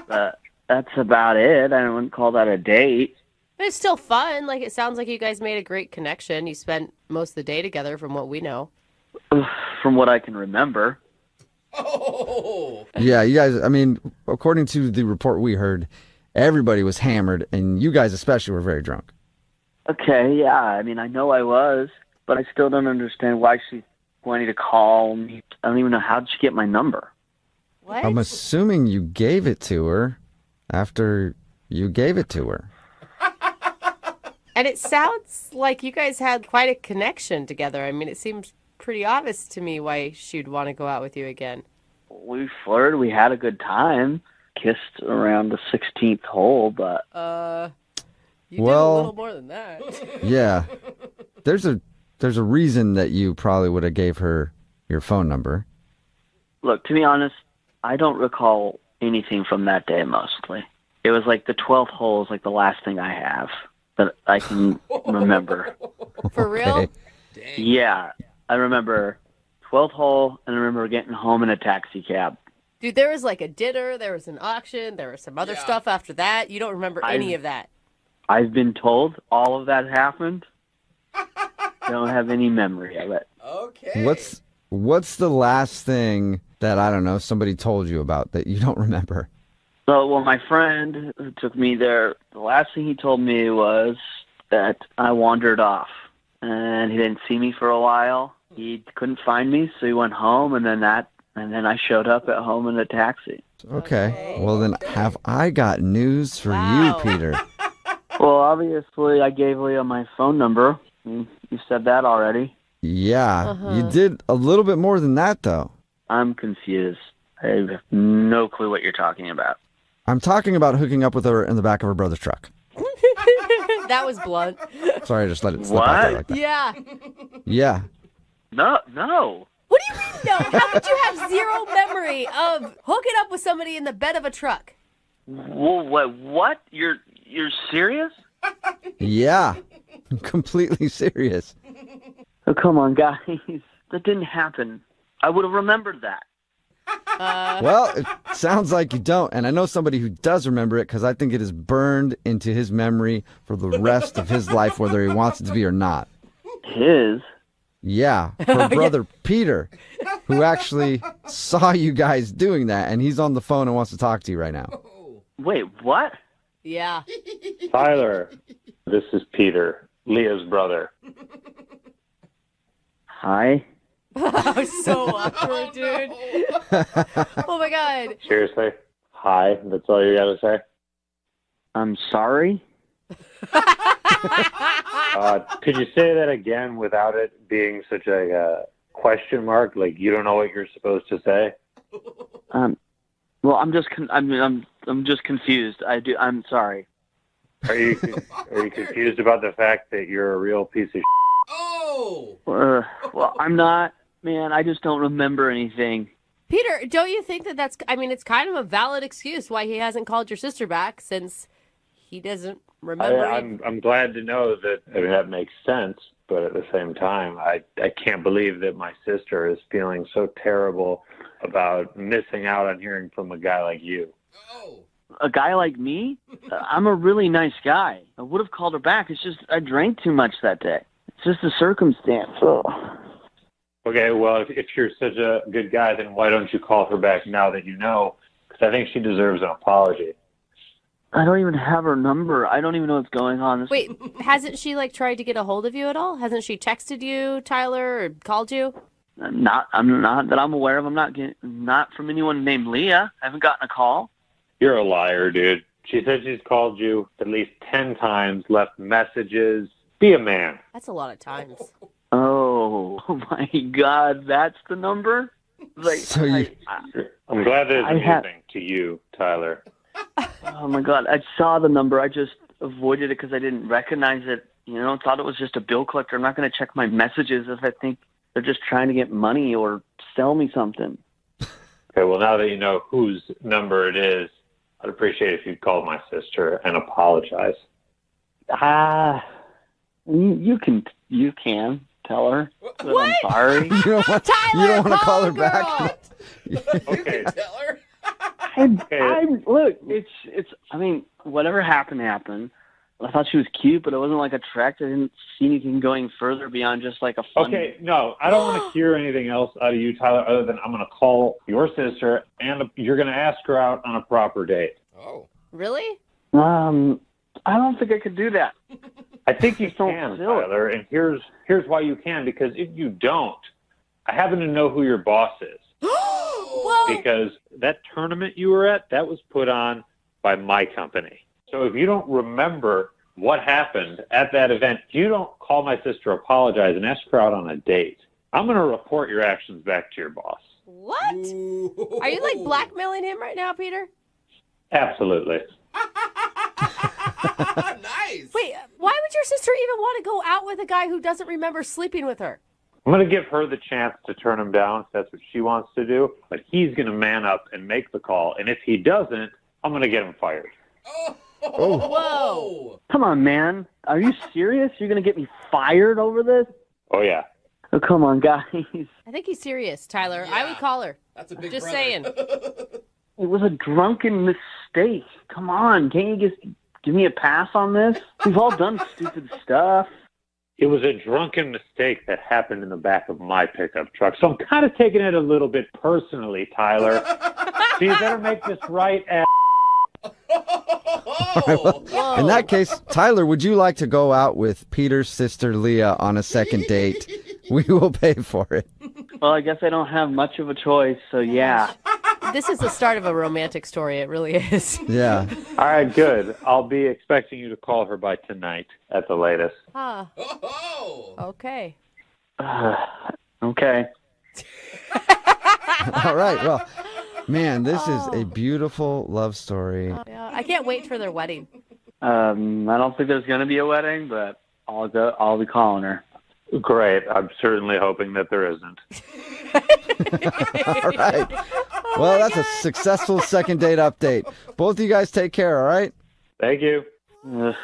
But that's about it. I wouldn't call that a date. But it's still fun. It sounds like you guys made a great connection. You spent most of the day together from what we know. From what I can remember. Oh. Yeah, you guys, according to the report we heard, everybody was hammered, and you guys especially were very drunk. Okay, yeah. I know I was, but I still don't understand why she's wanting to call me. I don't even know, how did she get my number? What? I'm assuming you gave it to her after you gave it to her. And it sounds like you guys had quite a connection together. It seems pretty obvious to me why she'd want to go out with you again. We flirted. We had a good time. Kissed around the 16th hole, but... You did a little more than that. Yeah. There's a reason that you probably would have gave her your phone number. Look, to be honest, I don't recall anything from that day mostly. It was the 12th hole is the last thing I have that I can remember. For real? Okay. Yeah. I remember 12th hole, and I remember getting home in a taxi cab. Dude, there was a dinner, there was an auction, there was some other stuff after that. You don't remember any of that. I've been told all of that happened. I don't have any memory of it. Okay. What's the last thing that, I don't know, somebody told you about that you don't remember? So, my friend who took me there, the last thing he told me was that I wandered off, and he didn't see me for a while. He couldn't find me, so he went home, and then I showed up at home in a taxi. Okay. Well, then have I got news for you, Peter? Well, obviously, I gave Leah my phone number. You said that already. Yeah. You did a little bit more than that, though. I'm confused. I have no clue what you're talking about. I'm talking about hooking up with her in the back of her brother's truck. That was blunt. Sorry, I just let it slip out there like that. Yeah. Yeah. No. What do you mean no? How could you have zero memory of hooking up with somebody in the bed of a truck? Well, what? You're serious? Yeah. I'm completely serious. Oh, come on, guys. That didn't happen. I would have remembered that. Well, it sounds like you don't. And I know somebody who does remember it because I think it is burned into his memory for the rest of his life, whether he wants it to be or not. His? Yeah. Her brother, Peter, who actually saw you guys doing that. And he's on the phone and wants to talk to you right now. Wait, what? Yeah. Tyler, this is Peter, Leah's brother. Hi. So awkward, dude. Oh my God. Seriously? Hi, that's all you gotta say? I'm sorry? Could you say that again without it being such a question mark? Like you don't know what you're supposed to say? Well, I'm just confused. I'm sorry. Are you confused about the fact that you're a real piece of Oh! Well, I'm not, man. I just don't remember anything. Peter, don't you think that's, I mean, it's kind of a valid excuse why he hasn't called your sister back since he doesn't remember. I'm glad to know that. I mean, that makes sense, but at the same time, I can't believe that my sister is feeling so terrible about missing out on hearing from a guy like you. Oh! A guy like me? I'm a really nice guy. I would have called her back. It's just I drank too much that day. It's just a circumstance. So. Okay, well, if you're such a good guy, then why don't you call her back now that you know? Because I think she deserves an apology. I don't even have her number. I don't even know what's going on. Wait, hasn't she tried to get a hold of you at all? Hasn't she texted you, Tyler, or called you? I'm not that I'm aware of. I'm not from anyone named Leah. I haven't gotten a call. You're a liar, dude. She said she's called you at least 10 times, left messages. Be a man. That's a lot of times. Oh my God, that's the number? So I'm glad that it's amusing to you, Tyler. Oh my God, I saw the number. I just avoided it because I didn't recognize it. Thought it was just a bill collector. I'm not going to check my messages if I think they're just trying to get money or sell me something. Okay, well, now that you know whose number it is, I'd appreciate if you'd call my sister and apologize. You can tell her that I'm sorry. You don't want to call her back? Okay. Tell her. Look, it's. I mean, whatever happened. I thought she was cute, but I wasn't attracted. I didn't see anything going further beyond just a fun. Okay, no, I don't want to hear anything else out of you, Tyler, other than I'm going to call your sister and you're going to ask her out on a proper date. Oh. Really? I don't think I could do that. I think you can, Tyler, and here's why you can, because if you don't, I happen to know who your boss is. Whoa. Because that tournament you were at, that was put on by my company. So if you don't remember what happened at that event, you don't call my sister, apologize, and ask her out on a date. I'm going to report your actions back to your boss. What? Ooh. Are you blackmailing him right now, Peter? Absolutely. Nice. Wait, why would your sister even want to go out with a guy who doesn't remember sleeping with her? I'm going to give her the chance to turn him down if that's what she wants to do, but he's going to man up and make the call, and if he doesn't, I'm going to get him fired. Oh. Whoa. Come on, man. Are you serious? You're going to get me fired over this? Oh, yeah. Oh, come on, guys. I think he's serious, Tyler. Yeah. I would call her. That's a big Just brother. saying. It was a drunken mistake. Come on. Can't you just give me a pass on this? We've all done stupid stuff. It was a drunken mistake that happened in the back of my pickup truck, so I'm kind of taking it a little bit personally, Tyler. So you better make this right, ass. In that case, Tyler, would you like to go out with Peter's sister Leah on a second date? We will pay for it. Well, I guess I don't have much of a choice, so yeah. This is the start of a romantic story. It really is. Yeah. All right, good. I'll be expecting you to call her by tonight at the latest. Oh. Okay. Okay. All right. Well, man, this is a beautiful love story. Yeah, I can't wait for their wedding. I don't think there's going to be a wedding, but I'll be calling her. Great. I'm certainly hoping that there isn't. All right. Well, that's a successful second date update. Both of you guys take care, all right? Thank you. Brooke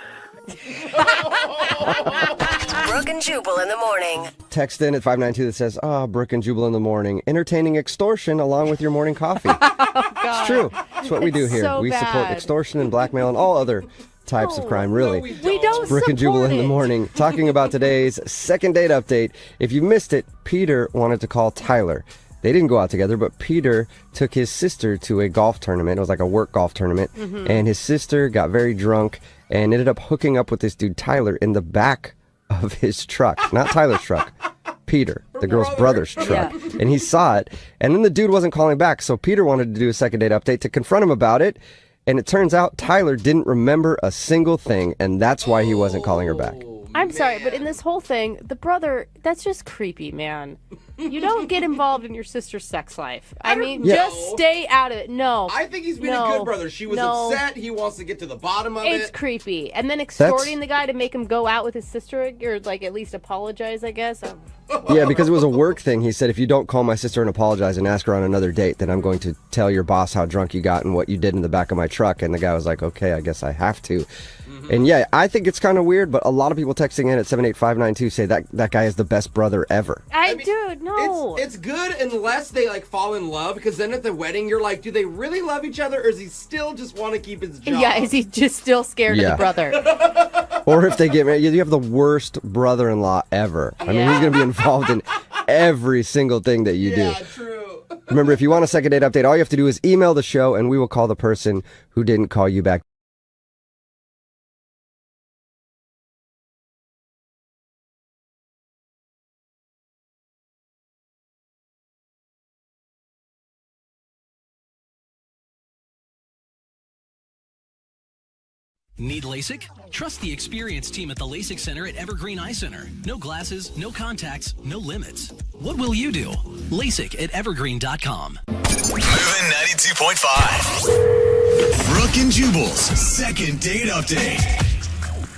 and Jubal in the morning. Text in at 592 that says, Brooke and Jubal in the morning. Entertaining extortion along with your morning coffee. It's true. It's what we do here. So we support bad. extortion and blackmail and all other types of crime, really. We don't Brooke and Jubal support in the it. morning, talking about today's second date update. If you missed it, Peter wanted to call Tyler. They didn't go out together, but Peter took his sister to a golf tournament. It was like a work golf tournament. Mm-hmm. And his sister got very drunk and ended up hooking up with this dude, Tyler, in the back of his truck. Not Tyler's truck. Peter, the girl's brother's truck. Yeah. And he saw it. And then the dude wasn't calling back. So Peter wanted to do a second date update to confront him about it. And it turns out Tyler didn't remember a single thing, and that's why he wasn't calling her back. I'm sorry, but in this whole thing, the brother, that's just creepy, man. You don't get involved in your sister's sex life. I mean, just stay out of it. No. I think he's been a good brother. She was upset. He wants to get to the bottom of it. It's creepy. And then extorting the guy to make him go out with his sister, or like at least apologize, I guess. Yeah, because it was a work thing. He said, if you don't call my sister and apologize and ask her on another date, then I'm going to tell your boss how drunk you got and what you did in the back of my truck. And the guy was like, okay, I guess I have to. And yeah, I think it's kind of weird, but a lot of people texting in at 78592 say that guy is the best brother ever. Dude, no. It's good unless they like fall in love, because then at the wedding you're like, do they really love each other, or does he still just want to keep his job? Yeah, is he just still scared of the brother? Or if they get married, you have the worst brother-in-law ever. I mean, he's going to be involved in every single thing that you do. Yeah, true. Remember, if you want a second date update, all you have to do is email the show, and we will call the person who didn't call you back. Need LASIK? Trust the experienced team at the LASIK Center at Evergreen Eye Center. No glasses, no contacts, no limits. What will you do? LASIK at evergreen.com. Moving 92.5. Brooke and Jubal's second date update.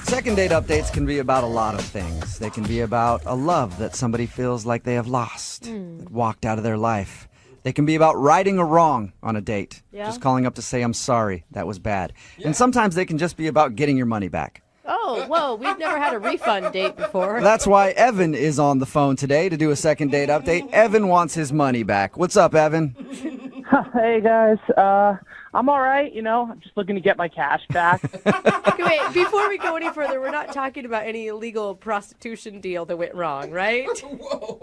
Second date updates can be about a lot of things. They can be about a love that somebody feels like they have lost, that walked out of their life. They can be about righting a wrong on a date. Yeah. Just calling up to say, I'm sorry, that was bad. And sometimes they can just be about getting your money back. Oh, whoa, we've never had a refund date before. That's why Evan is on the phone today to do a second date update. Evan wants his money back. What's up, Evan? Hey, guys. I'm all right, I'm just looking to get my cash back. Wait, before we go any further, we're not talking about any illegal prostitution deal that went wrong, right?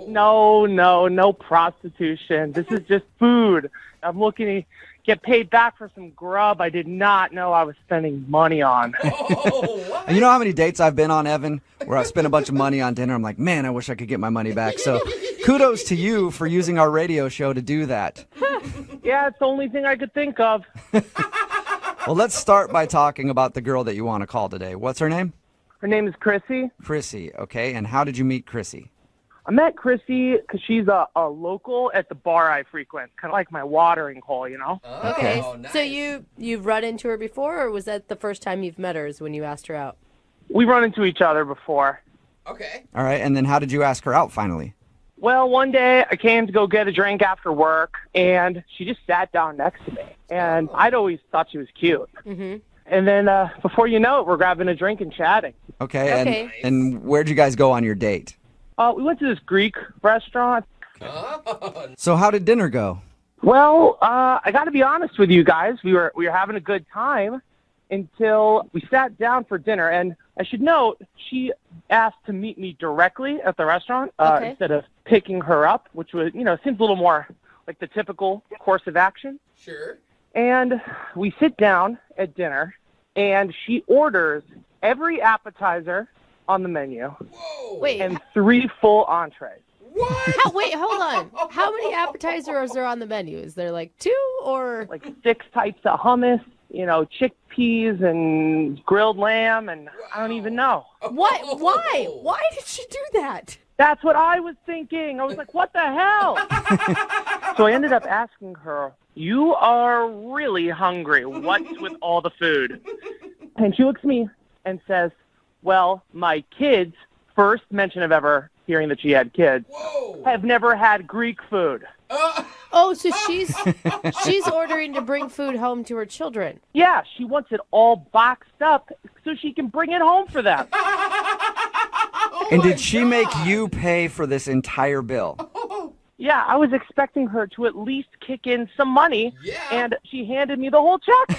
No prostitution. This is just food. I'm looking to get paid back for some grub I did not know I was spending money on. You know how many dates I've been on, Evan, where I spent a bunch of money on dinner? I'm like, man, I wish I could get my money back. So kudos to you for using our radio show to do that. Yeah, it's the only thing I could think of. Well, let's start by talking about the girl that you want to call today. What's her name? Her name is Chrissy. Chrissy, okay. And how did you meet Chrissy? I met Chrissy because she's a local at the bar I frequent, kind of like my watering hole, Okay, nice. so you've run into her before, or was that the first time you've met her is when you asked her out? We've run into each other before. Okay. All right, and then how did you ask her out finally? Well, one day I came to go get a drink after work, and she just sat down next to me. And I'd always thought she was cute. Mm-hmm. And then before you know it, we're grabbing a drink and chatting. Okay. And where'd you guys go on your date? We went to this Greek restaurant. So how did dinner go? Well, I got to be honest with you guys. We were having a good time until we sat down for dinner. And I should note, she asked to meet me directly at the restaurant instead of picking her up, which was, seems a little more like the typical course of action. Sure. And we sit down at dinner, and she orders every appetizer on the menu. Whoa. Wait. And 3 full entrees. What? Wait, hold on. How many appetizers are on the menu? Is there like 2 or? Like 6 types of hummus, chickpeas and grilled lamb, and I don't even know. What? Why? Why did she do that? That's what I was thinking. I was like, what the hell? So I ended up asking her, you are really hungry. What's with all the food? And she looks at me and says, well, my kids, first mention of ever hearing that she had kids, have never had Greek food. Oh, so she's ordering to bring food home to her children. Yeah, she wants it all boxed up so she can bring it home for them. And did she make you pay for this entire bill? Yeah, I was expecting her to at least kick in some money, and she handed me the whole check.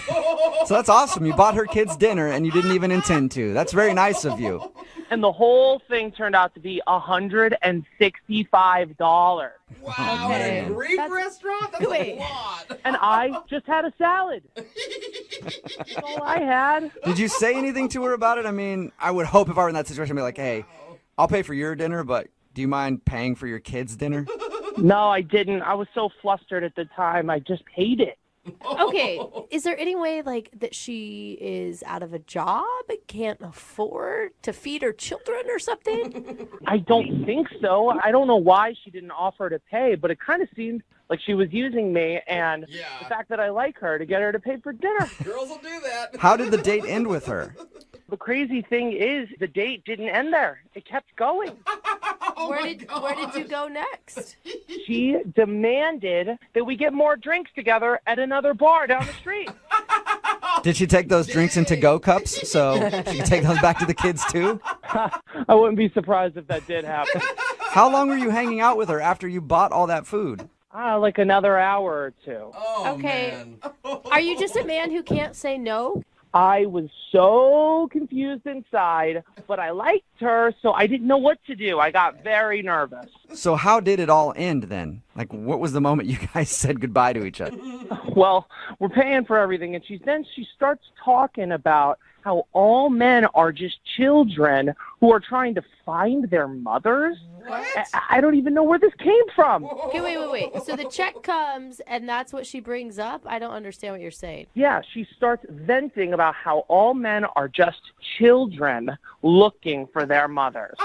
So that's awesome. You bought her kids dinner, and you didn't even intend to. That's very nice of you. And the whole thing turned out to be $165. Wow, Okay. at a Greek restaurant? That's a lot. And I just had a salad. That's all I had. Did you say anything to her about it? I mean, I would hope if I were in that situation, I'd be like, hey, I'll pay for your dinner, but do you mind paying for your kids' dinner? No, I didn't. I was so flustered at the time. I just paid it. Okay, is there any way like that she is out of a job, can't afford to feed her children or something? I don't think so. I don't know why she didn't offer to pay, but it kind of seemed like she was using me and the fact that I like her to get her to pay for dinner. Girls will do that. How did the date end with her? The crazy thing is the date didn't end there. It kept going. Where did you go next? She demanded that we get more drinks together at another bar down the street. Did she take those drinks into go cups so she could take those back to the kids too? I wouldn't be surprised if that did happen. How long were you hanging out with her after you bought all that food? Like another hour or two. Okay. Man. Are you just a man who can't say no? I was so confused inside, but I liked her, so I didn't know what to do. I got very nervous. So how did it all end then? Like, what was the moment you guys said goodbye to each other? Well, we're paying for everything, and she starts talking about how all men are just children who are trying to find their mothers. What? I don't even know where this came from. Okay, wait. So the check comes, and that's what she brings up? I don't understand what you're saying. Yeah, she starts venting about how all men are just children looking for their mothers.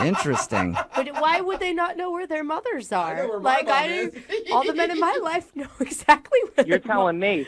Interesting. But why would they not know where their mothers are? I know where my mom is. All the men in my life know exactly where You're telling me.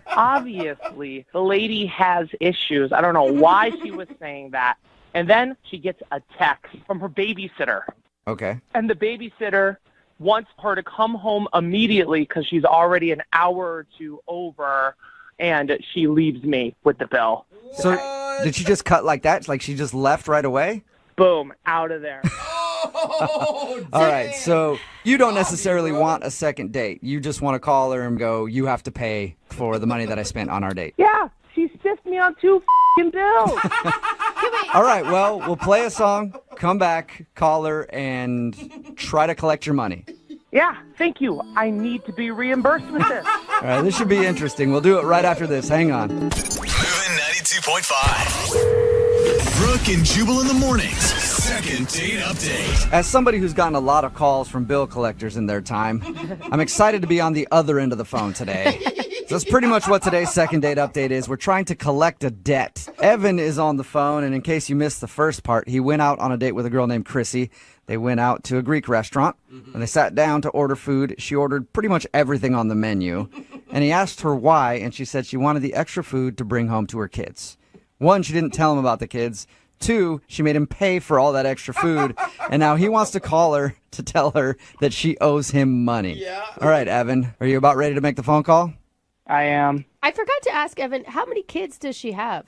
Obviously, the lady has issues. I don't know why she was saying that. And then she gets a text from her babysitter. Okay. And the babysitter wants her to come home immediately because she's already an hour or two over, and she leaves me with the bill. So did she just cut like that? Like she just left right away? Boom, out of there. Oh, all right, so you don't necessarily want a second date. You just want to call her and go, you have to pay for the money that I spent on our date. Yeah, she stiffed me on 2 f***ing bills. All right, well, we'll play a song, come back, call her, and try to collect your money. Yeah, thank you. I need to be reimbursed with this. All right, this should be interesting. We'll do it right after this. Hang on. Moving 92.5. Brooke and Jubal in the mornings. Second date update. As somebody who's gotten a lot of calls from bill collectors in their time, I'm excited to be on the other end of the phone today. So that's pretty much what today's second date update is. We're trying to collect a debt. Evan is on the phone, and in case you missed the first part, he went out on a date with a girl named Chrissy. They went out to a Greek restaurant. When they sat down to order food, she ordered pretty much everything on the menu. And he asked her why, and she said she wanted the extra food to bring home to her kids. 1, she didn't tell him about the kids. 2, she made him pay for all that extra food, and now he wants to call her to tell her that she owes him money. Yeah. All right, Evan, are you about ready to make the phone call? I am. I forgot to ask Evan, how many kids does she have?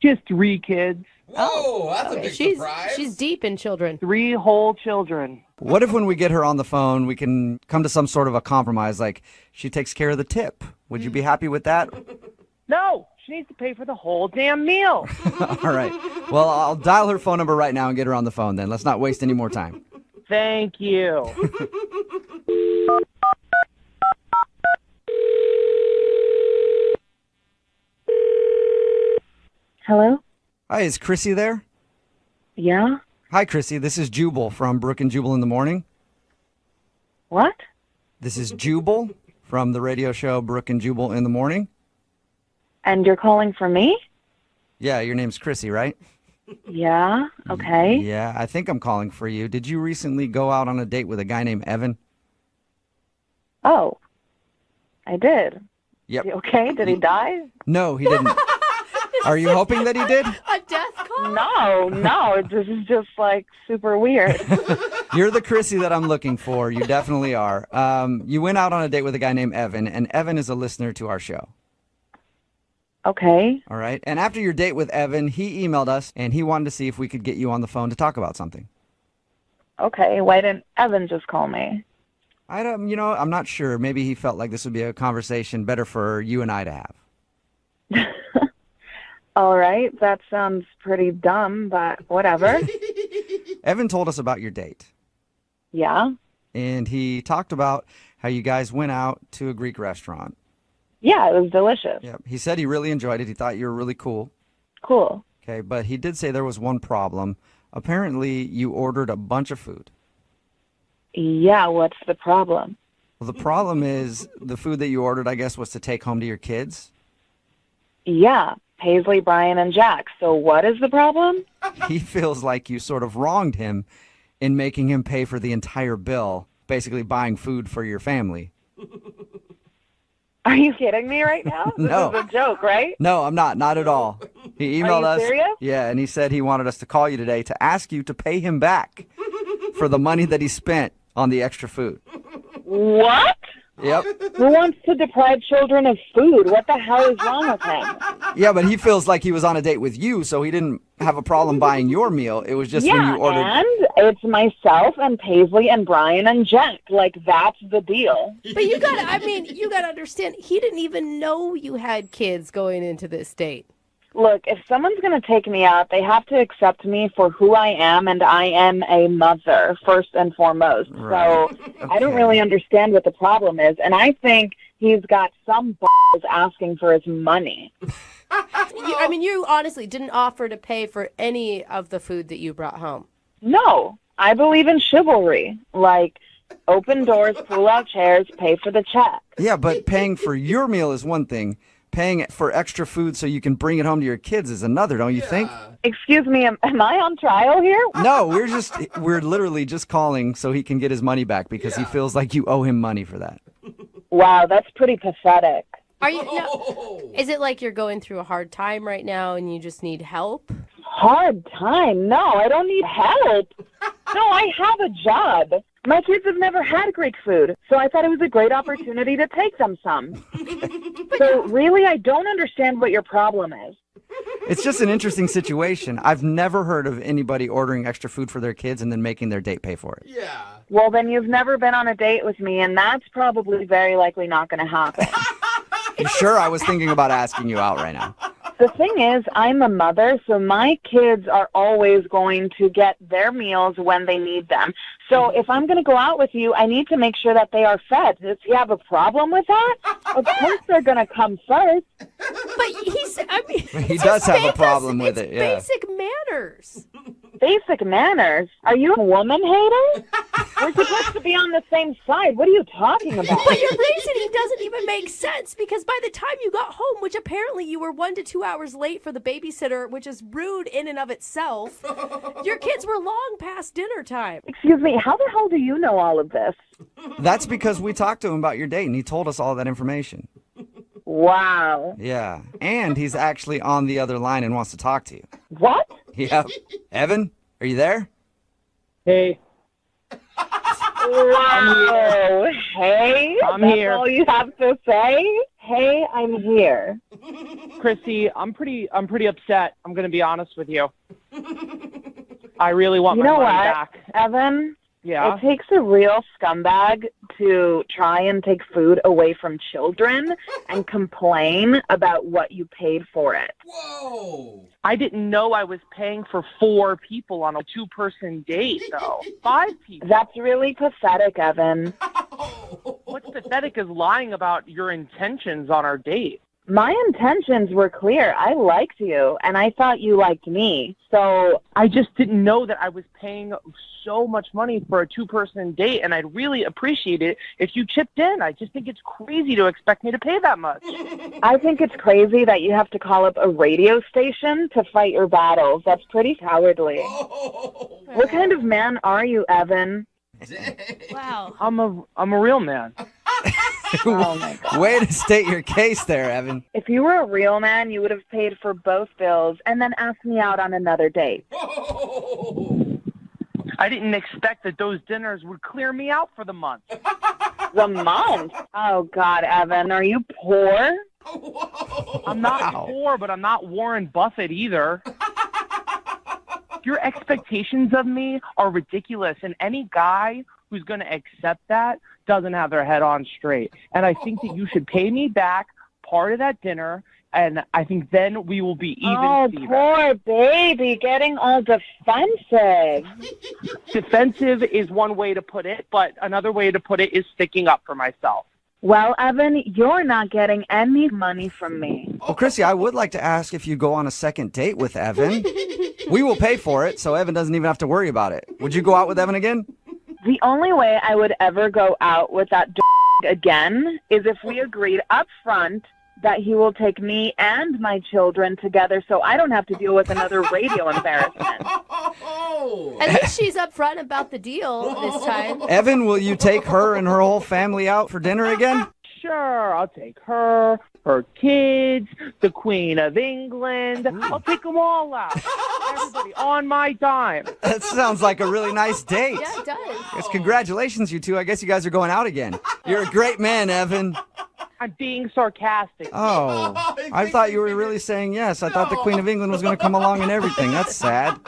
Just 3 kids. Whoa, that's a big surprise. She's deep in children. 3 whole children. What if when we get her on the phone, we can come to some sort of a compromise, like she takes care of the tip? Would you be happy with that? No, she needs to pay for the whole damn meal. All right. Well, I'll dial her phone number right now and get her on the phone then. Let's not waste any more time. Thank you. Hello? Hi, is Chrissy there? Yeah? Hi, Chrissy. This is Jubal from Brooke and Jubal in the morning. What? This is Jubal from the radio show Brooke and Jubal in the morning. And you're calling for me? Yeah, your name's Chrissy, right? Yeah, okay. Yeah, I think I'm calling for you. Did you recently go out on a date with a guy named Evan? Oh, I did. Yep. Is he okay? Did he die? No, he didn't. Are you hoping that he did? A death call? No, this is just like super weird. You're the Chrissy that I'm looking for. You definitely are. You went out on a date with a guy named Evan, and Evan is a listener to our show. Okay. All right. And after your date with Evan, he emailed us, and he wanted to see if we could get you on the phone to talk about something. Okay, why didn't Evan just call me? I'm not sure. Maybe he felt like this would be a conversation better for you and I to have. All right, that sounds pretty dumb, but whatever. Evan told us about your date. Yeah? And he talked about how you guys went out to a Greek restaurant. Yeah, it was delicious. Yep. He said he really enjoyed it. He thought you were really cool. Cool. Okay, but he did say there was one problem. Apparently, you ordered a bunch of food. Yeah, what's the problem? Well, the problem is the food that you ordered, I guess, was to take home to your kids. Yeah, Paisley, Brian, and Jack. So what is the problem? He feels like you sort of wronged him in making him pay for the entire bill, basically buying food for your family. Are you kidding me right now? No. This is a joke, right? No, I'm not. Not at all. He emailed Are you us. serious? Yeah, and he said he wanted us to call you today to ask you to pay him back for the money that he spent on the extra food. What? Yep. Who wants to deprive children of food? What the hell is wrong with him? Yeah, but he feels like he was on a date with you, so he didn't have a problem buying your meal. It was just when you ordered. And it's myself and Paisley and Brian and Jack. Like, that's the deal. But you gotta understand, he didn't even know you had kids going into this date. Look, if someone's going to take me out, they have to accept me for who I am, and I am a mother, first and foremost. Right. So I don't really understand what the problem is, and I think he's got some balls asking for his money. You honestly didn't offer to pay for any of the food that you brought home. No, I believe in chivalry. Like, open doors, pull out chairs, pay for the check. Yeah, but paying for your meal is one thing. Paying for extra food so you can bring it home to your kids is another, don't you think? Excuse me, am I on trial here? No, we're literally just calling so he can get his money back because he feels like you owe him money for that. Wow, that's pretty pathetic. Are you? No, is it like you're going through a hard time right now and you just need help? Hard time? No, I don't need help. No, I have a job. My kids have never had Greek food, so I thought it was a great opportunity to take them some. So really, I don't understand what your problem is. It's just an interesting situation. I've never heard of anybody ordering extra food for their kids and then making their date pay for it. Yeah. Well, then you've never been on a date with me, and that's probably very likely not going to happen. You sure? I was thinking about asking you out right now. The thing is, I'm a mother, so my kids are always going to get their meals when they need them. So if I'm going to go out with you, I need to make sure that they are fed. Does he have a problem with that? Of course they're going to come first. But he does have a problem with it. Yeah. Basic manners. Basic manners? Are you a woman hater? We're supposed to be on the same side. What are you talking about? But your reasoning doesn't even make sense because by the time you got home, which apparently you were 1 to 2 hours late for the babysitter, which is rude in and of itself, your kids were long past dinner time. Excuse me, how the hell do you know all of this? That's because we talked to him about your date and he told us all that information. Wow. Yeah. And he's actually on the other line and wants to talk to you. What? Yep. Evan, are you there? Hey. Wow. Hey, I'm that's here. all you have to say? Hey, I'm here. Chrissy, I'm pretty upset. I'm going to be honest with you. I really want You my know money what, back. Evan? Yeah. It takes a real scumbag to try and take food away from children and complain about what you paid for it. Whoa. I didn't know I was paying for 4 people on a 2-person date, though. 5 people. That's really pathetic, Evan. What's pathetic is lying about your intentions on our date. My intentions were clear. I liked you, and I thought you liked me. So I just didn't know that I was paying so much money for a 2-person date, and I'd really appreciate it if you chipped in. I just think it's crazy to expect me to pay that much. I think it's crazy that you have to call up a radio station to fight your battles. That's pretty cowardly. What kind of man are you, Evan? Wow. I'm a real man. Oh my God. Way to state your case there, Evan. If you were a real man, you would have paid for both bills and then asked me out on another date. I didn't expect that those dinners would clear me out for the month. The month? Oh, God, Evan, are you poor? I'm not poor, but I'm not Warren Buffett either. Your expectations of me are ridiculous, and any guy who's going to accept that doesn't have their head on straight. And I think that you should pay me back part of that dinner, and I think then we will be even. Oh, Steven. poor baby, getting all defensive. Defensive is one way to put it, but another way to put it is sticking up for myself. Well, Evan, you're not getting any money from me. Well, Chrissy, I would like to ask if you go on a second date with Evan. We will pay for it, so Evan doesn't even have to worry about it. Would you go out with Evan again? The only way I would ever go out with that again is if we agreed up front that he will take me and my children together so I don't have to deal with another radio embarrassment. At least she's upfront about the deal this time. Evan, will you take her and her whole family out for dinner again? Sure, I'll take her, her kids, the Queen of England. I'll take them all out. Everybody on my dime. That sounds like a really nice date. Yeah, it does. Yes, congratulations, you two. I guess you guys are going out again. You're a great man, Evan. I'm being sarcastic. Oh, I thought you were really saying yes. I thought the Queen of England was going to come along and everything. That's sad.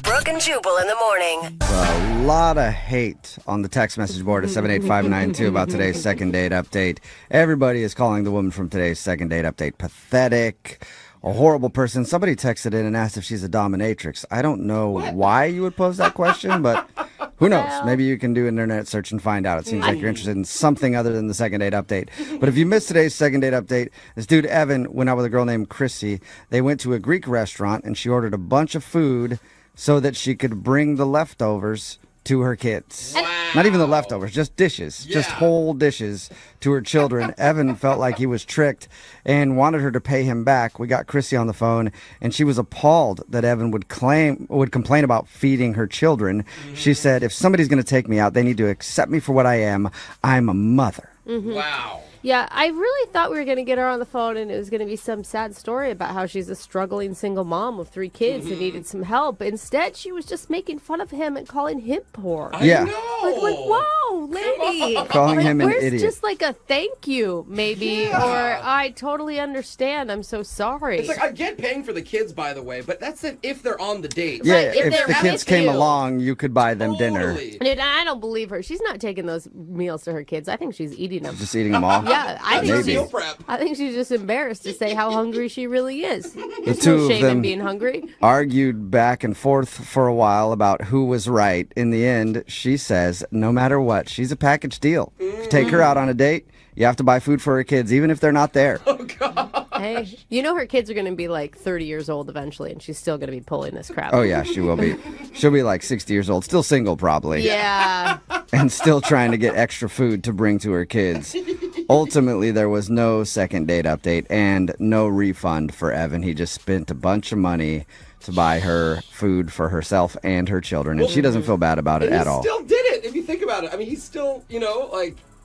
Brooke and Jubal in the morning. A lot of hate on the text message board at 78592 about today's second date update. Everybody is calling the woman from today's second date update pathetic, a horrible person. Somebody texted in and asked if she's a dominatrix. I don't know why you would pose that question, but who knows? Maybe you can do an internet search and find out. It seems like you're interested in something other than the second date update. But if you missed today's second date update, this dude Evan went out with a girl named Chrissy. They went to a Greek restaurant and she ordered a bunch of food so that she could bring the leftovers to her kids. Wow. Not even the leftovers, just dishes, just whole dishes to her children. Evan felt like he was tricked and wanted her to pay him back. We got Chrissy on the phone, and she was appalled that Evan would complain about feeding her children. She said, if somebody's going to take me out, they need to accept me for what I am. I'm a mother. Mm-hmm. Wow. Yeah, I really thought we were going to get her on the phone and it was going to be some sad story about how she's a struggling single mom with 3 kids and needed some help. Instead, she was just making fun of him and calling him poor. Yeah. Like, whoa, lady. Calling him an where's idiot. Just like a thank you, maybe, or I totally understand. I'm so sorry. It's like, I get paying for the kids, by the way, but that's if they're on the date. Yeah, Right, if the kids came along, you could buy them dinner. Dude, I don't believe her. She's not taking those meals to her kids. I think she's eating them. Just eating them all? Yeah, I think she's just embarrassed to say how hungry she really is. There's two no of shame in them being hungry. Argued back and forth for a while about who was right. In the end, she says, no matter what, she's a package deal. If you take her out on a date, you have to buy food for her kids, even if they're not there. Hey, you know her kids are going to be like 30 years old eventually, and she's still going to be pulling this crap. Oh, yeah, she will be. She'll be like 60 years old, still single probably. Yeah. And still trying to get extra food to bring to her kids. Ultimately, there was no second date update and no refund for Evan. He just spent a bunch of money to buy her food for herself and her children, and she doesn't feel bad about it at all. He still did it, if you think about it. I mean, he's still,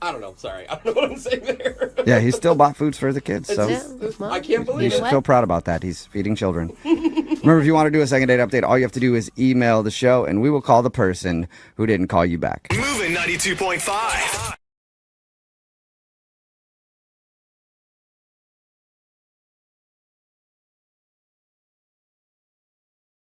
I don't know. Sorry. I don't know what I'm saying there. Yeah, he still bought foods for the kids. So I can't believe you should feel proud about that. He's feeding children. Remember, if you want to do a second date update, all you have to do is email the show, and we will call the person who didn't call you back. Moving 92.5.